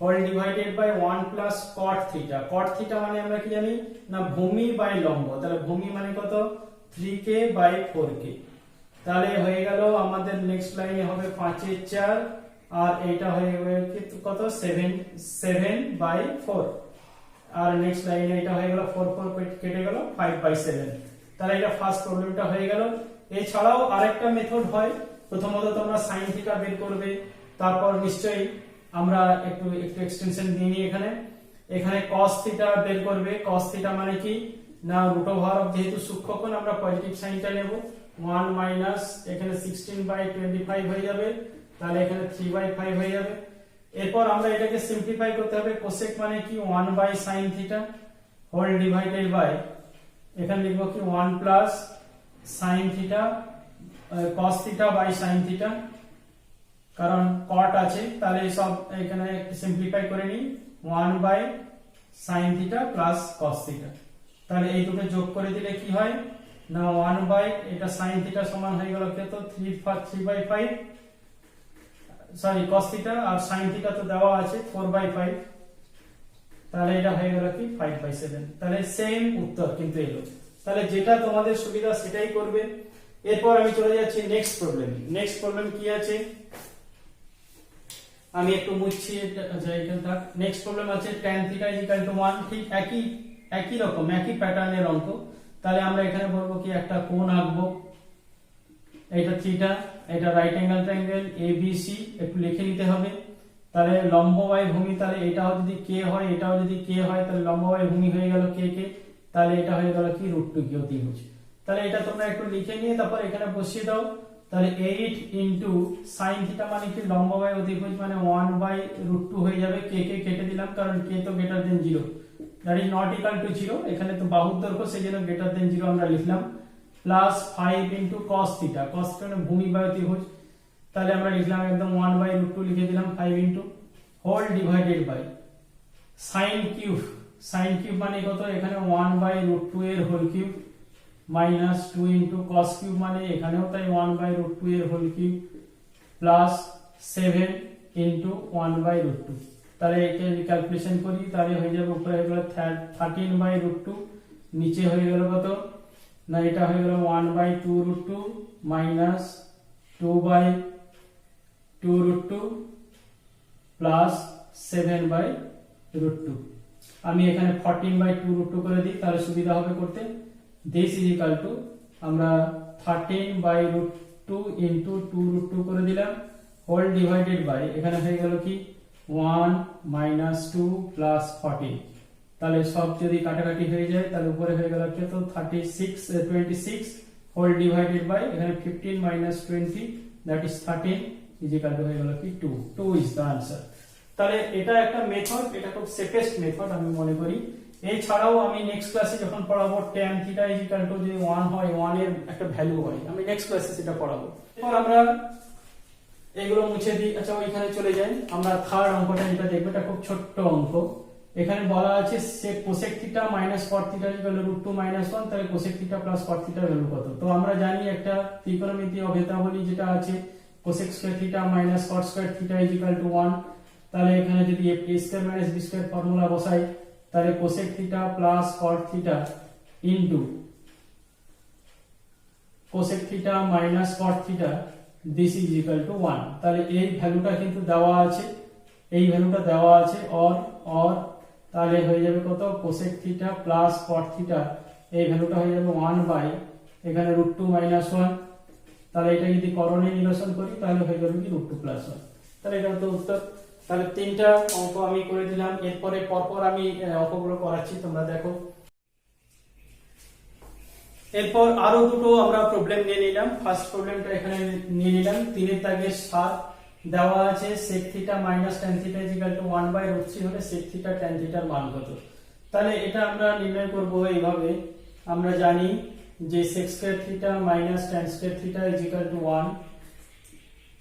whole divided by 1 plus cot theta. cot theta মানে আমরা কি জানি না ভূমি বাই লম্ব। তাহলে ভূমি মানে কত 3k বাই 4k। তাহলে হয়ে গেল আমাদের নেক্সট লাইনে হবে 5 এর 4 আর এটা হয়ে যাবে কত 7 বাই 4 আর নেক্সট লাইনে এটা হয়ে গেল 4 4 কেটে গেল 5 বাই 7। তাহলে এটা ফার্স্ট প্রবলেমটা হয়ে গেল। এছাড়াও আরেকটা মেথড হয়, প্রথমত তোমরা sin থিটা বের করবে, তারপর নিশ্চয়ই আমরা একটু এক্সটেনশন দিয়ে নিই এখানে cos থিটা বের করবে। cos থিটা মানে কি না রুট ওভার অফ যেহেতু সূক্ষ্মকোণ আমরা পজিটিভ সাইনটা নেব 1 মাইনাস এখানে 16 বাই 25 হয়ে যাবে, তাহলে এখানে 3 বাই 5 হয়ে যাবে। এরপর আমরা এটাকে সিম্পলিফাই করতে হবে। কোসেক মানে কি 1 by sin theta whole divided by এখানে লিখব কি 1 plus sin theta cos theta by sin theta, কারণ cot আছে। তাহলে সব এখানে সিম্পলিফাই করে নিই 1 by sin theta plus cos theta. তাহলে এই দুটো যোগ করে দিলে কি হয় না 1 বাই এটা sin থিটা সমান হয়ে গেল কত 3 বাই 5 সরি cos থিটা আর sin থিটা তো দেওয়া আছে 4 বাই 5, তাহলে এটা হয়ে গেল কি 5 বাই 7। তাহলে সেম উত্তর কিন্তু এলো। তাহলে যেটা তোমাদের সুবিধা সেটাই করবে। এরপর আমি চলে যাচ্ছি নেক্সট প্রবলেম। নেক্সট প্রবলেম কি আছে আমি একটু মুছছি এটা। নেক্সট প্রবলেম আছে tan থিটা ইকুয়াল টু 1। ঠিক একই রকম একই প্যাটার্নের অঙ্ক। তাহলে আমরা এখানে বলবো কি একটা কোণ আঁকবো, এটা থিটা, এটা রাইট অ্যাঙ্গেল ট্রায়াঙ্গেল ABC একটু লিখে নিতে হবে। তাহলে লম্ব বাই ভূমি, তাহলে এটাও যদি k হয় এটাও যদি k হয় তাহলে লম্ব বাই ভূমি হয়ে গেল k k, তাহলে এটা হয়ে গেল কি √2 অতিভুজ। তাহলে এটা তোমরা একটু লিখে নিয়ে তারপর এখানে বসিয়ে দাও। তাহলে 8 ইনটু sin থিটা মানে কি লম্ব বাই অতিভুজ মানে 1 বাই √2 হয়ে যাবে। k k কেটে দিলাম কারণ k তো greater than 0, that is not equal to 0। এখানে তো বাহুর দৈর্ঘ্য সেজন্য গ্রেটার দেন 0 আমরা লিখলাম। Plus 5 into cos theta, cos theta মানে ভূমি বাই অতিভুজ, তাহলে আমরা লিখলাম একদম 1 বাই √2 লিখে দিলাম 5 into whole divided by sin cube. sin cube মানে কত এখানে 1 বাই √2 এর whole cube minus 2 into cos cube মানে এখানেও তাই 1 বাই √2 এর whole cube plus 7 into 1 by √2। তাহলে একে ক্যালকুলেশন করি তাহলে হয়ে যাবে উপরে হয়ে গেল 13 বাই √2, নিচে হয়ে গেল কত না এটা হয়ে গেল 1 by 2√2 minus 2 by 2√2 plus 7 by √2। আমি এখানে 14 বাই 2√2 করে দিই তাহলে সুবিধা হবে করতে। দিস ইজ ইকুয়াল টু আমরা 13 বাই √2 ইনটু 2√2 করে দিলাম হোল ডিভাইডেড বাই এখানে হয়ে গেল কি 1 মাইনাস 2 প্লাস 14। তাহলে সব যদি কাটাকাটি হয়ে যায় তাহলে উপরে হয়ে গেল কত 26 হোল ডিভাইডেড বাই এখানে 15 minus 20 that is 13 is equal two হয়ে গেল কি 2 ইজ দ্য आंसर। তাহলে এটা একটা মেথড, এটা খুব সেফেস্ট মেথড আমি মনে করি। এছাড়াও আমি নেক্সট ক্লাসে যখন পড়াবো tan theta is equal two যদি 1 হয় 1 এর একটা ভ্যালু হয়, আমি নেক্সট ক্লাসে সেটা পড়াবো। এরপর আমরা এগুলো মুছে দিই। আচ্ছা ওইখানে চলে যাই, আমরা থার্ড অঙ্কটা যেটা দেখবো এটা খুব ছোট্ট অঙ্ক। এখানে বলা আছে cosec theta minus cot theta equal two √2 minus 1, তাহলে কোসেক থিটা প্লাস cot থিটার ভ্যালু কত। তো আমরা জানি একটা ত্রিকোণমিতি অভেদাবলী যেটা আছে cosec square theta minus cot square theta is equal to 1। তাহলে এখানে যদি a square minus b square formula বসাই তাহলে cosec theta plus cot theta into cosec theta minus cot theta this is equal to 1। তাহলে এই ভ্যালুটা কিন্তু দেওয়া আছে, এই ভ্যালুটা দেওয়া আছে অর তাহলে হয়ে যাবে কত cosec theta plus cot theta এই ভ্যালুটা হয়ে যাবে 1 বাই এখানে √2 মাইনাস 1। তাহলে এটা যদি করণে নিরসন করি তাহলে হয়ে যাবে কি √2 প্লাস 1। তাহলে এটা তো উত্তর। তাহলে তিনটা অঙ্ক আমি করে দিলাম। এরপরে পরপর আমি অঙ্কগুলো করাচ্ছি তোমরা দেখো। এরপর আরো দুটো আমরা প্রবলেম নিয়ে নিলাম। ফার্স্ট প্রবলেমটা এখানে নিয়ে নিলাম 3 এর দাগের 7 দেওয়া আছে sec theta minus tan theta is equal to 1 by √3 হলে sec থিটা tan থিটার মান কত। তাহলে এটা আমরা নির্ণয় করব এইভাবে। আমরা জানি যে sec square theta minus tan square theta is equal to 1,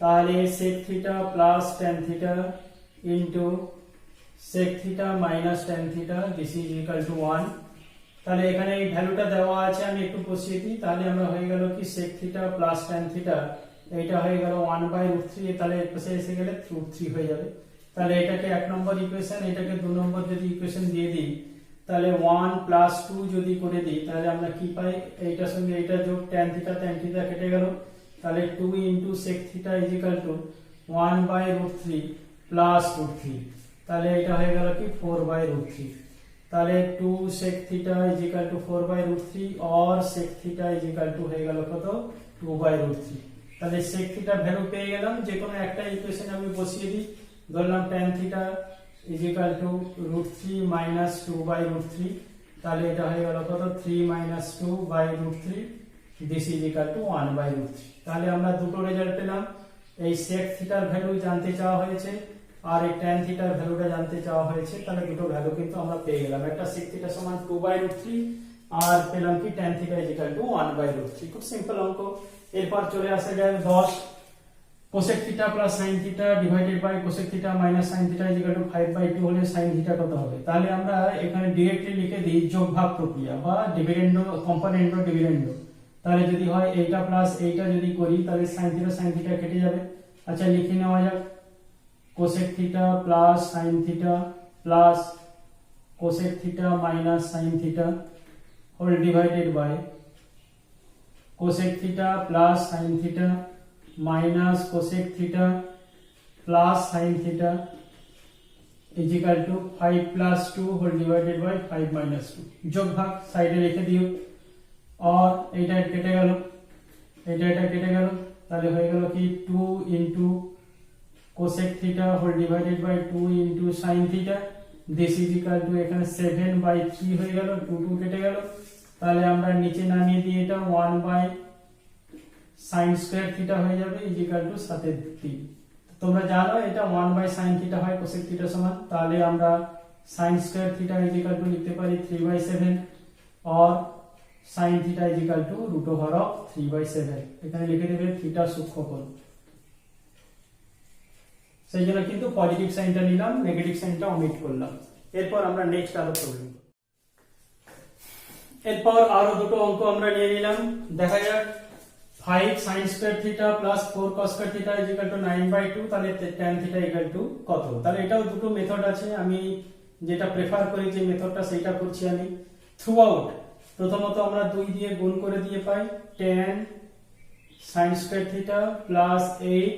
তাহলে sec theta plus tan theta into sec theta minus tan theta this is equal to 1। তাহলে এখানে এই ভ্যালুটা দেওয়া আছে, আমি একটু বসিয়ে দিই। তাহলে আমরা হয়ে গেল কি sec theta plus tan theta, এইটা হয়ে গেল 1/√3, তাহলে এর পাশে এসে গেলে √3 হয়ে যাবে। তাহলে এটাকে 1 নম্বর ইকুয়েশন, এটাকে 2 নম্বর যদি ইকুয়েশন দিয়ে দিই, তাহলে 1 প্লাস 2 যদি করে দিই, তাহলে আমরা কি পাই, এইটার সঙ্গে এইটা যোগ tan থিটা কেটে গেল, তাহলে 2 into sec theta is equal two 1/√3 plus √3, তাহলে এটা হয়ে গেল কি 4/√3। তাহলে 2 sec theta is equal two 4/√3 और sec theta is equal two হয়ে গেল কত 2/√3। তাহলে sec থিটা ভ্যালু পেয়ে গেলাম, যে কোনো একটা ইকুয়েশন আমি বসিয়ে দিই। ধরলাম tan theta is equal two √3 minus 2/√3, তাহলে এটা হয়ে গেল কত 3 minus 2/√3 this is equal two 1/√3। তাহলে আমরা দুটো রেজাল্ট পেলাম, এই sec থিটার ভ্যালু জানতে চাওয়া হয়েছে আর এই tan থিটার ভ্যালুটা জানতে চাওয়া হয়েছে। তাহলে দুটো ভ্যালু কিন্তু আমরা পেয়ে গেলাম, একটা sec থিটা সমান 2/√3 আর পেলাম কি tan theta is equal two 1/√3। খুব সিম্পল অঙ্ক। এরপর চলে আসে যায় 10, cosec theta plus sin theta divided by cosec theta minus sin theta is equal to 5/2 হলে sin থিটা কত হবে। তাহলে আমরা এখানে डायरेक्टली লিখে দিই যোগ ভাগ প্রক্রিয়া বা ডিভিডেন্ডো কম্পোনেন্ডো ডিভিডেন্ডো। তাহলে যদি হয় এইটা প্লাস এইটা যদি করি, তাহলে sin থিটা কেটে যাবে। আচ্ছা লিখে নেওয়া যাক, cosec theta plus sin theta plus cosec theta minus sin theta whole divided by cosec theta plus sin theta minus cosec theta plus sin theta is equal to 5 plus 2 whole divided by 5 minus 2। যোগ ভাগ সাইডে লিখে দিও, और এটা কেটে গেল, এটা কেটে গেল, তাহলে হয়ে গেল কি 2 into cosec theta whole divided by 2 into sin theta this is equal to এখানে 7/3 হয়ে গেল, 2 কেটে গেল। তাহলে আমরা নিচে নামিয়ে দিই, এটা 1 sin স্কয়ার থিটা হয়ে যাবে ইজ ইকুয়াল টু 7/3। তোমরা জানো এটা 1 sin থিটা হয় cosec থিটা সমান, তাহলে আমরা sin square theta is equal two লিখতে পারি 3/7 और sin theta is equal two √3/7। এখানে লিখে দেবে থিটা সূক্ষ্মকোণ, সেই জন্য কিন্তু পজিটিভ সাইনটা নিলাম, নেগেটিভ সাইনটা ওমিট করলাম। এরপর আমরা নেক্সট আরো প্রবলেম, এরপর আরো দুটো অঙ্ক আমরা নিয়ে নিলাম। দেখা যাক 5 sin square theta plus 4 cos square theta is equal two 9/2, তাহলে tan থিটা ইকুয়াল টু কত। তাহলে এটাও দুটো মেথড আছে, আমি যেটা প্রেফার করি যে মেথডটা সেটা করছি আমি থ্রু আউট। প্রথমত আমরা 2 দিয়ে গুণ করে দিয়ে পাই tan sin square theta plus 8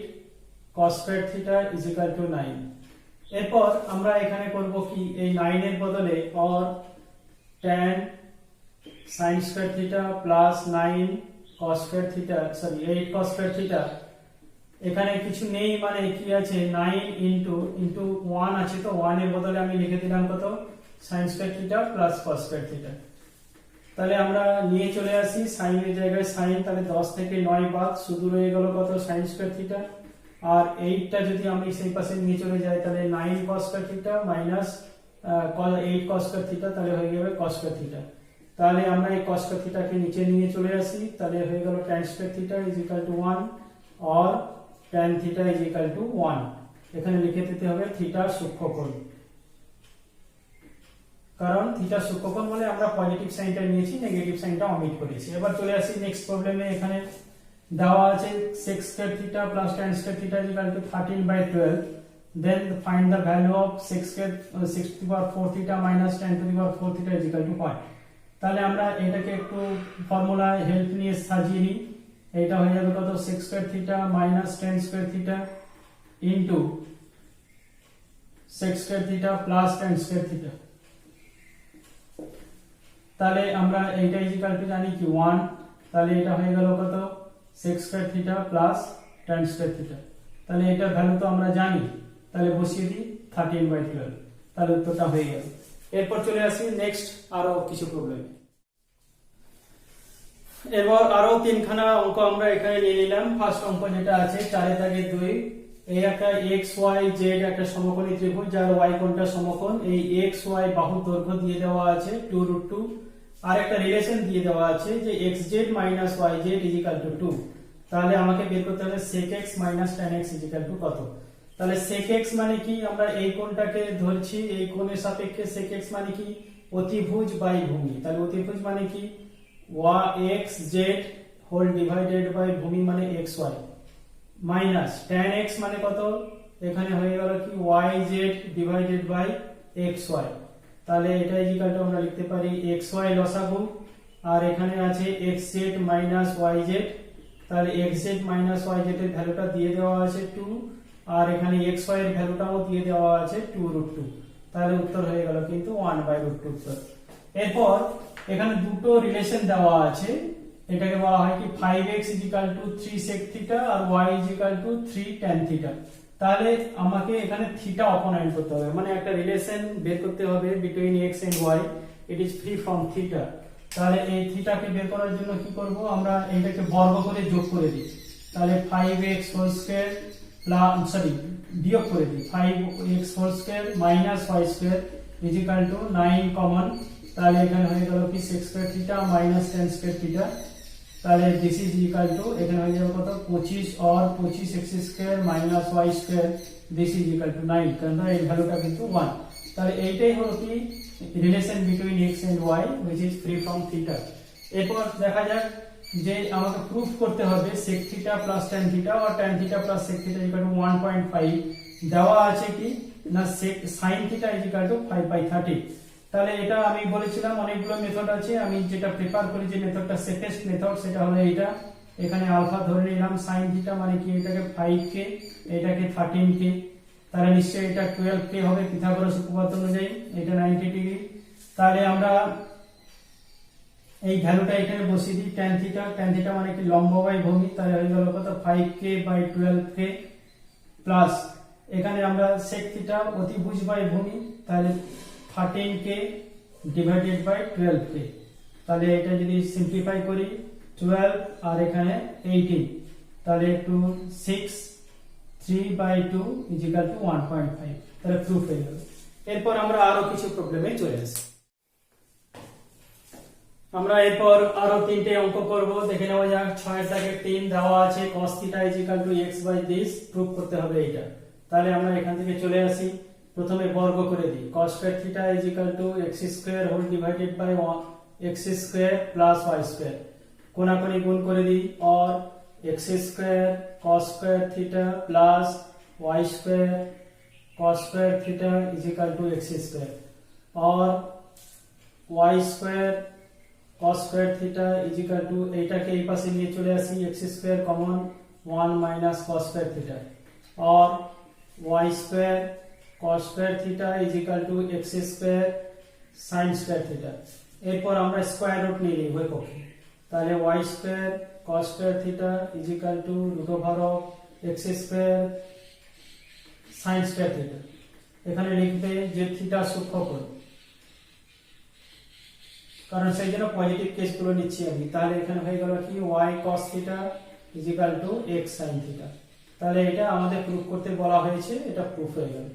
cos square theta is equal to 9। এরপর আমরা এখানে করব কি, এই 9 এর বদলে और tan sin square theta plus 9 cos square theta, sorry 8 cos square theta, এখানে কিছু নেই মানে কি আছে 9 ইনটু 1 আছে, তো 1 এর বদলে আমি লিখে দিলাম কত sin square theta plus cos square theta. তাহলে আমরা নিয়ে চলে আসি sin এর জায়গায় sin, তাহলে 10 থেকে 9 বাদ, শুধু রয়ে গেল কত sin স্কয়ার থিটা। আর 8টা যদি আমি সেই পাশে নিয়ে চলে যাই, তাহলে 9 cos square theta minus 8 cos square theta, তাহলে হয়ে যাবে cos স্কয়ার থিটা। তাহলে আমরা এই cos স্কয়ার থিটাকে নিচে নিয়ে চলে আসি, তাহলে হয়ে গেল tan square theta is equal to 1 और tan theta is equal to 1। এখানে লিখে দিতে হবে থিটা সূক্ষ্মকোণ, কারণ থিটা সূক্ষ্মকোণ বলে আমরা পজিটিভ সাইনটা নিয়েছি, নেগেটিভ সাইনটা ওমিট করেছি। এবার চলে আসি নেক্সট প্রবলেমে। এখানে দেওয়া আছে sec square theta plus tan square theta is equal two 13/12, then find the value of sec square 6⁴ theta minus tan⁴ theta is equal two 5। তাহলে আমরা এটাকে একটু ফর্মুলা হেল্প নিয়ে সাজিয়ে নিই। এটা হয়ে যাবে কত sec square theta minus tan square theta into sec square theta plus tan square theta. তাহলে আমরা এইটা ইজ ইকুয়াল টু জানি কি 1, তাহলে এটা হয়ে গেল কত sec square theta plus tan square theta. তাহলে এটা ভ্যালু তো আমরা জানি, তাহলে বসিয়ে দিই 13/12, তাহলে উত্তরটা হয়ে গেল। এরপর চলে আসি নেক্সট আরো কিছু প্রবলেম। এবার আরো তিনখানা অঙ্ক আমরা এখানে নিয়ে নিলাম। ফার্স্ট অঙ্ক যেটা আছে 4-2, এই একটা x y z একটা সমকোণী ত্রিভুজ, যার y কোণটা সমকোণ। এই x y বাহুর দৈর্ঘ্য দিয়ে দেওয়া আছে 2√2 আর একটা রিলেশন দিয়ে দেওয়া আছে যে xz minus yz is equal to 2, তাহলে আমাকে বের করতে হবে sec x minus tan x is equal to কত। তাহলে sec x মানে কি, আমরা এই কোণটাকে ধরছি, এই কোণের সাপেক্ষে sec x মানে কি অতিভুজ বাই ভূমি। তাহলে অতিভুজ মানে কি xz হোল ডিভাইডেড বাই ভূমি মানে xy মাইনাস tan x মানে কত, এখানে হয়ে গেল কি yz ডিভাইডেড বাই xy। তাহলে এটা ইকুয়াল টু আমরা লিখতে পারি xy লসাগু, আর এখানে আছে xz মাইনাস yz। তাহলে xz মাইনাস yz এর ভ্যালুটা দিয়ে দেওয়া আছে 2, আর এখানে xy এর ভ্যালুটাও দিয়ে দেওয়া আছে 2√2। তাহলে উত্তর হয়ে গেল কিন্তু 1/√2 উত্তর। এরপর এখানে দুটো রিলেশন দেওয়া আছে, এটাকে বলা হয় কি 5x 3 sec থিটা আর y 3 tan থিটা। তাহলে আমাকে এখানে থিটা অপোনেন্ট করতে হবে, মানে একটা রিলেশন বের করতে হবে between x and y, it is free from theta. তাহলে এই থিটাকে বের করার জন্য কি করব, আমরা এটাকে বর্গ করে যোগ করে দিই। তাহলে 5x হোল স্কয়ার বিয়োগ করে দিই 5x whole square minus y square equal to 9 কমন। তাহলে এখানে হয়ে গেল কি sec square theta minus tan square theta. তাহলে দিস ইজ ইকুয়াল টু এখানে হয়ে যাবে কত 25 और 25 x square minus y square, this is equal to 9, কারণ এর ভ্যালুটা কিন্তু 1। তাহলে এইটাই হলো কি relation between x and y which is free from theta। এরপর দেখা যাক যে আমাকে প্রুফ করতে হবে sec theta plus tan theta और tan theta plus sec theta equal two 1.5 দেওয়া আছে কি না sin থিটা ইকুয়াল টু 5/30। তাহলে এটা আমি বলেছিলাম অনেকগুলো মেথড আছে, আমি যেটা প্রিফার করি যে মেথডটা সেফেস্ট মেথড সেটা হলো এইটা। এখানে আলফা ধরে নিলাম, sin থিটা মানে কি এটাকে 5k এটাকে 13k, তাহলে নিশ্চয়ই এটা 12k হবে পিথাগোরাস উপপাদ্য অনুযায়ী, এটা 90 ডিগ্রি। তাহলে আমরা এই ভ্যালুটা এখানে বসিয়ে দিই tan থিটা মানে কি লম্ব বাই ভূমি, তাহলে হয়ে গেল কত 5k বাই 12k প্লাস এখানে আমরা sec থিটা অতিভুজ বাই ভূমি, তাহলে 13k ডিভাইডেড বাই 12k। তাহলে এটা যদি সিম্পলিফাই করি 12 আর এখানে 18, তাহলে 6 3/2 ইকুয়াল টু 1.5। তাহলে প্রুফ হয়ে গেল। এরপর আমরা আরো কিছু প্রবলেমে চলে আসি। আমরা এরপর আরো তিনটে অঙ্ক করব, দেখে নেওয়া যাক। 6 এর দাগে 3 দেওয়া আছে cos theta equal to x by this, proof করতে হবে এটা। তাহলে আমরা এখান থেকে চলে আসি, প্রথমে বর্গ করে দিই cos square theta equal to x square whole divided by x square plus y square, কোণাকুণি গুণ করে দিই और x square cos square theta plus y square cos square theta equal to x square और y square cos square theta equal to এইটাকে এই পাশে নিয়ে চলে আসি, x square common 1 minus cos square theta और y square cos square theta equal to x square sin square theta. এরপর আমরা স্কয়ার রুট নিয়ে নিই উভয় পক্ষে, তাহলে y square cos square theta equal to root over of x square sin square theta. এখানে লিখবে যে থিটা সূক্ষ্মকোণ, কারণ সেই জন্য পজিটিভ কেসগুলো নিচ্ছি আমি। তাহলে এখানে হয়ে গেল কি y cos theta equal to x sin theta. তাহলে এটা আমাদের প্রুফ করতে বলা হয়েছে, এটা প্রুফ হয়ে গেল।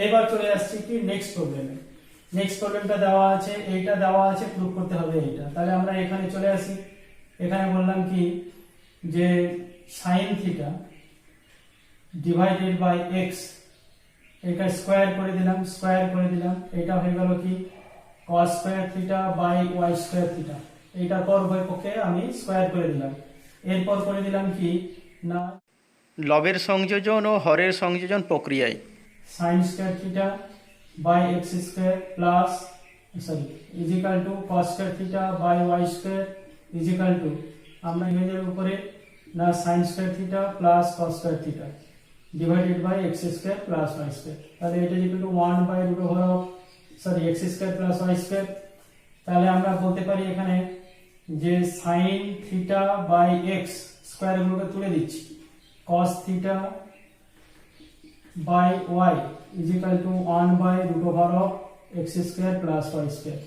এবার চলে আসছি কি নেক্সট প্রবলেমে। নেক্সট প্রবলেমটা দেওয়া আছে, এইটা দেওয়া আছে, প্রুফ করতে হবে এইটা। তাহলে আমরা এখানে চলে আসি, এখানে বললাম কি যে sin theta divided by x, এটা স্কয়ার করে দিলাম, এটা হয়ে গেল কি cos square theta by y square theta. এটা পর উভয় পক্ষে আমি স্কয়ার করে দিলাম। এরপর করে দিলাম কি না লবের সংযোজন ও হরের সংযোজন প্রক্রিয়ায় sin square theta by x square plus equal to cos square theta by y square equal to আমরা এর উপরে না sin square theta plus cos square theta divided by x square plus y square. তাহলে এটা equal to 1 by root over of x square plus y square. তাহলে আমরা বলতে পারি এখানে যে sin theta by x square গুলোকে তুলে দিচ্ছি, cos theta by y is equal to 1 by root over of x square plus y square।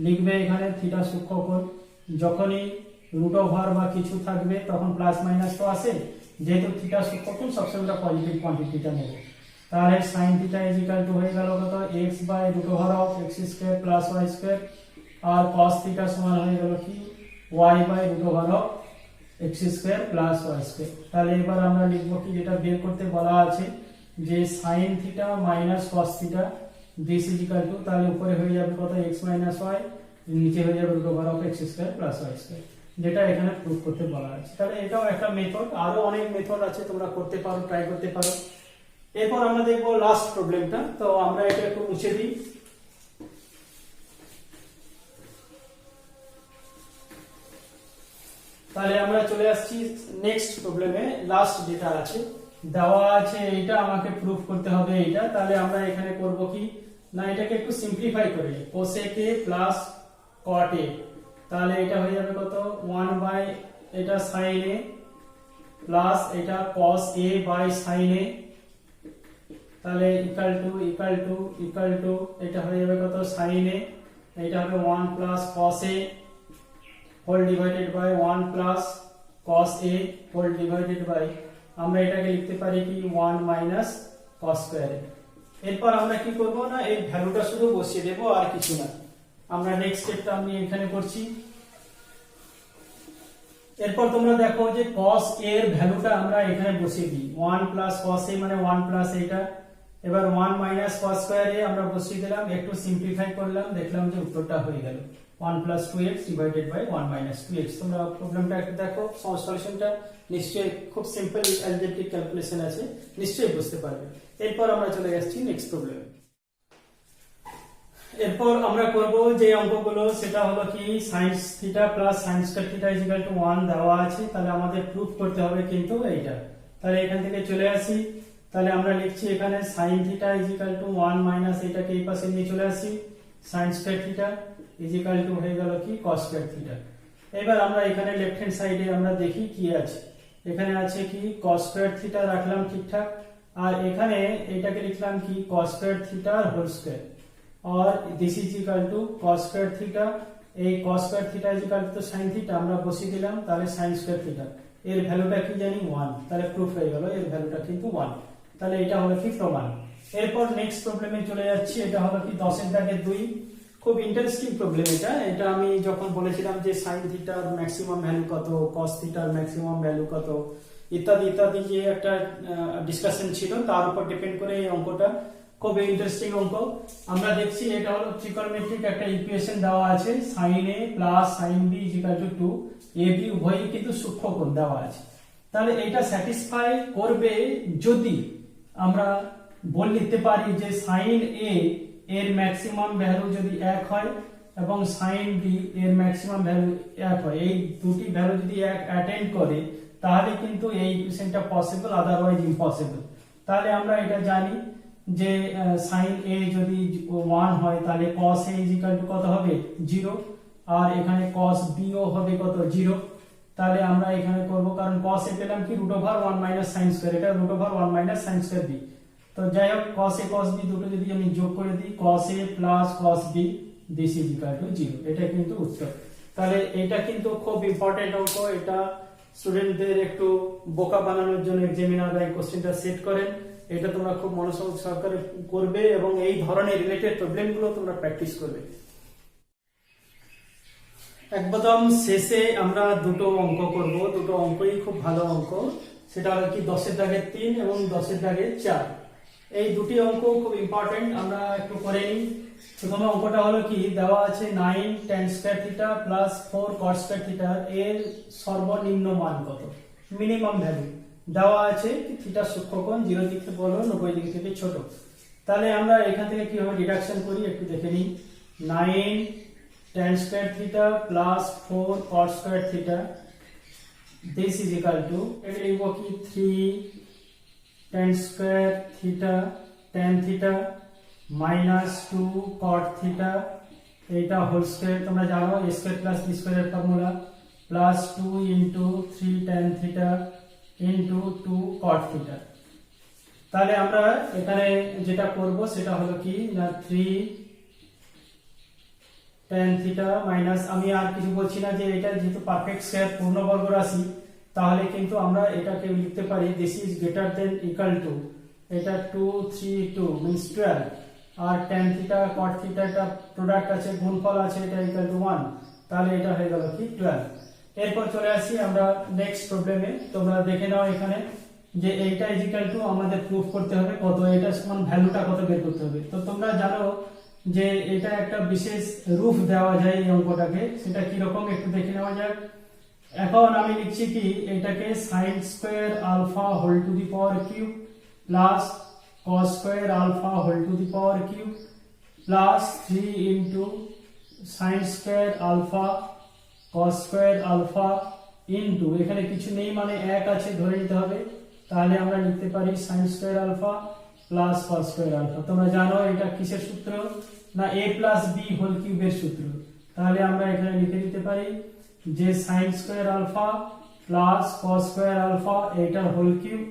লিখবে এখানে থিটা সূক্ষ্মকোণ, যখনই রুট ওভার বা কিছু থাকবে তখন প্লাস মাইনাস তো আসে, যেহেতু থিটা সূক্ষ্মকোণ সবসময় আমরা পজিটিভ কোয়ান্টিটিটা নেব। তাহলে sin theta is equal to হয়ে গেল কত x by root over of x square plus y square আর cos থিটা সমান হয়ে গেল কি y by root over of x square plus y square. তাহলে এবার আমরা লিখব কি, যেটা বের করতে বলা আছে যে sin theta minus cos theta this is equal to, তাহলে উপরে হয়ে যাবে কত x মাইনাস y, নিচে হয়ে যাবে root over of x square plus y square, যেটা এখানে প্রুফ করতে বলা আছে। তাহলে এটাও একটা মেথড, আরো অনেক মেথড আছে, তোমরা করতে পারো, ট্রাই করতে পারো। এরপর আমরা দেখব লাস্ট প্রবলেমটা। তো আমরা এটা একটু মুছে দিই। তাহলে আমরা চলে আসছি নেক্সট প্রবলেমে। লাস্ট যেটা আছে দেওয়া আছে এইটা আমাকে প্রুফ করতে হবে এইটা। তাহলে আমরা এখানে করব কি না, এটাকে একটু সিম্পলিফাই করে cosec a plus cot a, তাহলে এটা হয়ে যাবে কত 1 বাই এটা sin a প্লাস এটা cos a by sin a, তাহলে ইকুয়াল টু এটা হয়ে যাবে কত sin a, এটা হবে 1 plus cos a whole divided by 1 plus cos a whole divided by, আমরা এটাকে লিখতে পারি কি 1 মাইনাস cos স্কয়ার a। এরপর আমরা কি করব না, এই ভ্যালুটা শুধু বসিয়ে দেব আর কিছু না। আমরা নেক্সট স্টেপটা আমি এখানে করছি। এরপর তোমরা দেখো যে cos a এর ভ্যালুটা আমরা এখানে বসিয়ে দিই, 1 প্লাস cos a মানে 1 প্লাস এটা, এবার 1 মাইনাস cos স্কয়ার a আমরা বসিয়ে দিলাম, একটু সিম্পলিফাই করলাম, দেখলাম যে উত্তরটা হয়ে গেল 1 plus 2x divided by 1 minus 2x। তোমরা প্রবলেমটা একটু দেখো, সলিউশনটা নিশ্চয়ই খুব সিম্পল অ্যালজেব্রিক ক্যালকুলেশন আছে, নিশ্চয়ই বুঝতে পারবে। এরপর আমরা চলে যাচ্ছি নেক্সট প্রবলেমে। এরপর আমরা করব যে অঙ্কগুলো, সেটা হলো কি sin theta plus sin square theta is equal to 1 দেওয়া আছে। তাহলে আমাদের প্রুফ করতে হবে কিন্তু এইটা। তাহলে এখান থেকে চলে আসি, তাহলে আমরা লিখছি এখানে sin theta is equal to 1 minus এটাকে এই পাশে নিয়ে চলে আসি, sin square theta is equal two হয়ে গেল কি cos স্কয়ার থিটা। এবার আমরা এখানে লেফট হ্যান্ড সাইডে আমরা দেখি কি আছে, এখানে আছে কি cos স্কয়ার থিটা রাখলাম ঠিকঠাক, আর এখানে এটাকে লিখলাম কি cos square theta whole square, और this is equal to cos square theta, এই cos square theta is equal to sin theta আমরা বসিয়ে দিলাম, তাহলে sin স্কয়ার থিটা এর ভ্যালুটা কি জানি 1, তাহলে প্রুফ হয়ে গেল এর ভ্যালুটা কিন্তু 1। তাহলে এটা হলো কি প্রমাণ। এরপর নেক্সট প্রবলেমে চলে যাচ্ছি, এটা হলো কি 10 এর দাগে 2। খুব ইন্টারেস্টিং প্রবলেম এটা আমি যখন বলেছিলাম যে sin থিটার ম্যাক্সিমাম ভ্যালু কত, cos থিটার ম্যাক্সিমাম ভ্যালু কত, ইত্যাদি ইত্যাদি যে একটা ডিসকাশন ছিল, তার উপর ডিপেন্ড করে এই অঙ্কটা খুব ইন্টারেস্টিং অঙ্ক। আমরা দেখছি এটা হলো ট্রিগোনোমেট্রিক একটা ইকুয়েশন দেওয়া আছে, sin a plus sin b is equal two 2, a b উভয়ই কিন্তু সূক্ষ্মকোণ দেওয়া আছে। তাহলে এটা স্যাটিসফাই করবে যদি আমরা বলে নিতে পারি যে sin a এর ম্যাক্সিমাম ভ্যালু যদি 1 হয় এবং sin b এর ম্যাক্সিমাম ভ্যালু 1 হয়, এই দুটি ভ্যালু যদি 1 অ্যাটেন্ড করে তাহলে কিন্তু এই ইকুয়েশনটা পসিবল, আদারওয়াইজ ইম্পসিবল। তাহলে আমরা এটা জানি যে sin a যদি 1 হয় তাহলে cos a is equal two কত হবে 0, আর এখানে cos b ও হবে কত 0। তাহলে আমরা এখানে করব, কারণ cos a পেলাম কি √1 - sin স্কয়ার, এটা √1 - sin স্কয়ার b। তো যাই হোক cos a cos b দুটো যদি আমি যোগ করে দিই, cos a plus cos b this is equal to 0, এটা কিন্তু উত্তর। তাহলে এটা কিন্তু খুব ইম্পর্টেন্ট অঙ্ক, এটা স্টুডেন্টদের একটু বোকা বানানোর জন্য এক্সামিনাররা এই কোশ্চেনটা সেট করেন। এটা তোমরা খুব মনোযোগ সহকারে করবে এবং এই ধরনের রিলেটেড প্রবলেমগুলো তোমরা প্র্যাকটিস করবে। একদম শেষে আমরা দুটো অঙ্ক করব, দুটো অঙ্কই খুব ভালো অঙ্ক। সেটা হলো কি 10 এর দাগে 3 এবং 10 এর দাগে 4। এই দুটি অঙ্ক খুব ইম্পর্টেন্ট, আমরা একটু করে নিই। প্রথমে অঙ্কটা হলো কি দেওয়া আছে 9 tan square theta plus 4 cot square theta এর সর্বনিম্ন মান কত, মিনিমাম ভ্যালু দেওয়া আছে কি থিটা সূক্ষ্মকোণ 0 দিক থেকে বড় 90 দিক থেকে ছোট। তাহলে আমরা এখান থেকে কিভাবে ডিডাকশন করি একটু দেখে নিই। 9 tan square theta plus 4 cot square theta this is equal to, এটা লিখব কি 3 tan square theta tan theta minus 2 cot theta, এটা হোল স্কয়ার, তোমরা জানো a স্কয়ার প্লাস b স্কয়ারের formula, plus 2 into 3 tan theta into 2 cot theta. তাহলে আমরা এখানে যেটা করব সেটা হলো কি না 3 tan থিটা মাইনাস, আমি আর কিছু বলছি না, যে এটা যেহেতু পারফেক্ট স্কয়ার পূর্ণবর্গ রাশি, তাহলে কিন্তু আমরা এটাকে লিখতে পারি this is greater than equal to, এটা 2 3 2 মিন্স 12, আর tan থিটা cot থিটা একটা প্রোডাক্ট আছে, গুণফল আছে, এটা ইকুয়াল টু 1, তাহলে এটা হয়ে গেল কি 12। এরপর চলে আসি আমরা নেক্সট প্রবলেমে। তোমরা দেখে নাও এখানে যে এইটা ইকুয়াল টু আমাদের প্রুফ করতে হবে কত, এটা সমান ভ্যালুটা কত বের করতে হবে। তো তোমরা জানো যে এটা একটা বিশেষ রূপ দেওয়া যায় এই অঙ্কটাকে, সেটা কি রকম একটু দেখে নেওয়া যাক। এখন আমি লিখছি কি এটাকে sin square alpha whole to the power cube plus cos square alpha whole to the power cube plus 3 into sin square alpha cos square alpha into এখানে কিছু নেই মানে এক আছে ধরে নিতে হবে, তাহলে আমরা লিখতে পারি sin square alpha plus cos square alpha. তোমরা জানো এটা কিসের সূত্র, না a প্লাস b হোল কিউবের সূত্র। তাহলে আমরা এখানে লিখে দিতে পারি যে sin square alpha plus cos square alpha এটার হোল কিউব,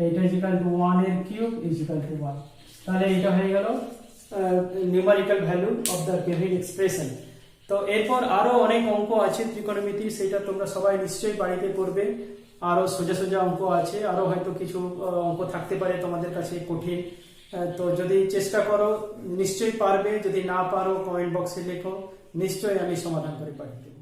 এটা ইকুয়াল টু 1 এর কিউব ইকুয়াল টু 1। তাহলে এটা হয়ে গেল numerical value of the given expression. তো এরপর আরো অনেক অঙ্ক আছে ত্রিকোণমিতি, সেটা তোমরা সবাই নিশ্চয়ই বাড়িতে করবে। আরো সোজা সোজা অঙ্ক আছে, আরো হয়তো কিছু অঙ্ক থাকতে পারে তোমাদের কাছে কঠিন। তো যদি চেষ্টা করো নিশ্চয়ই পারবে, যদি না পারো কমেন্ট বক্সে লেখো, নিশ্চয়ই আমি সমাধান করে পাঠিয়ে দেব।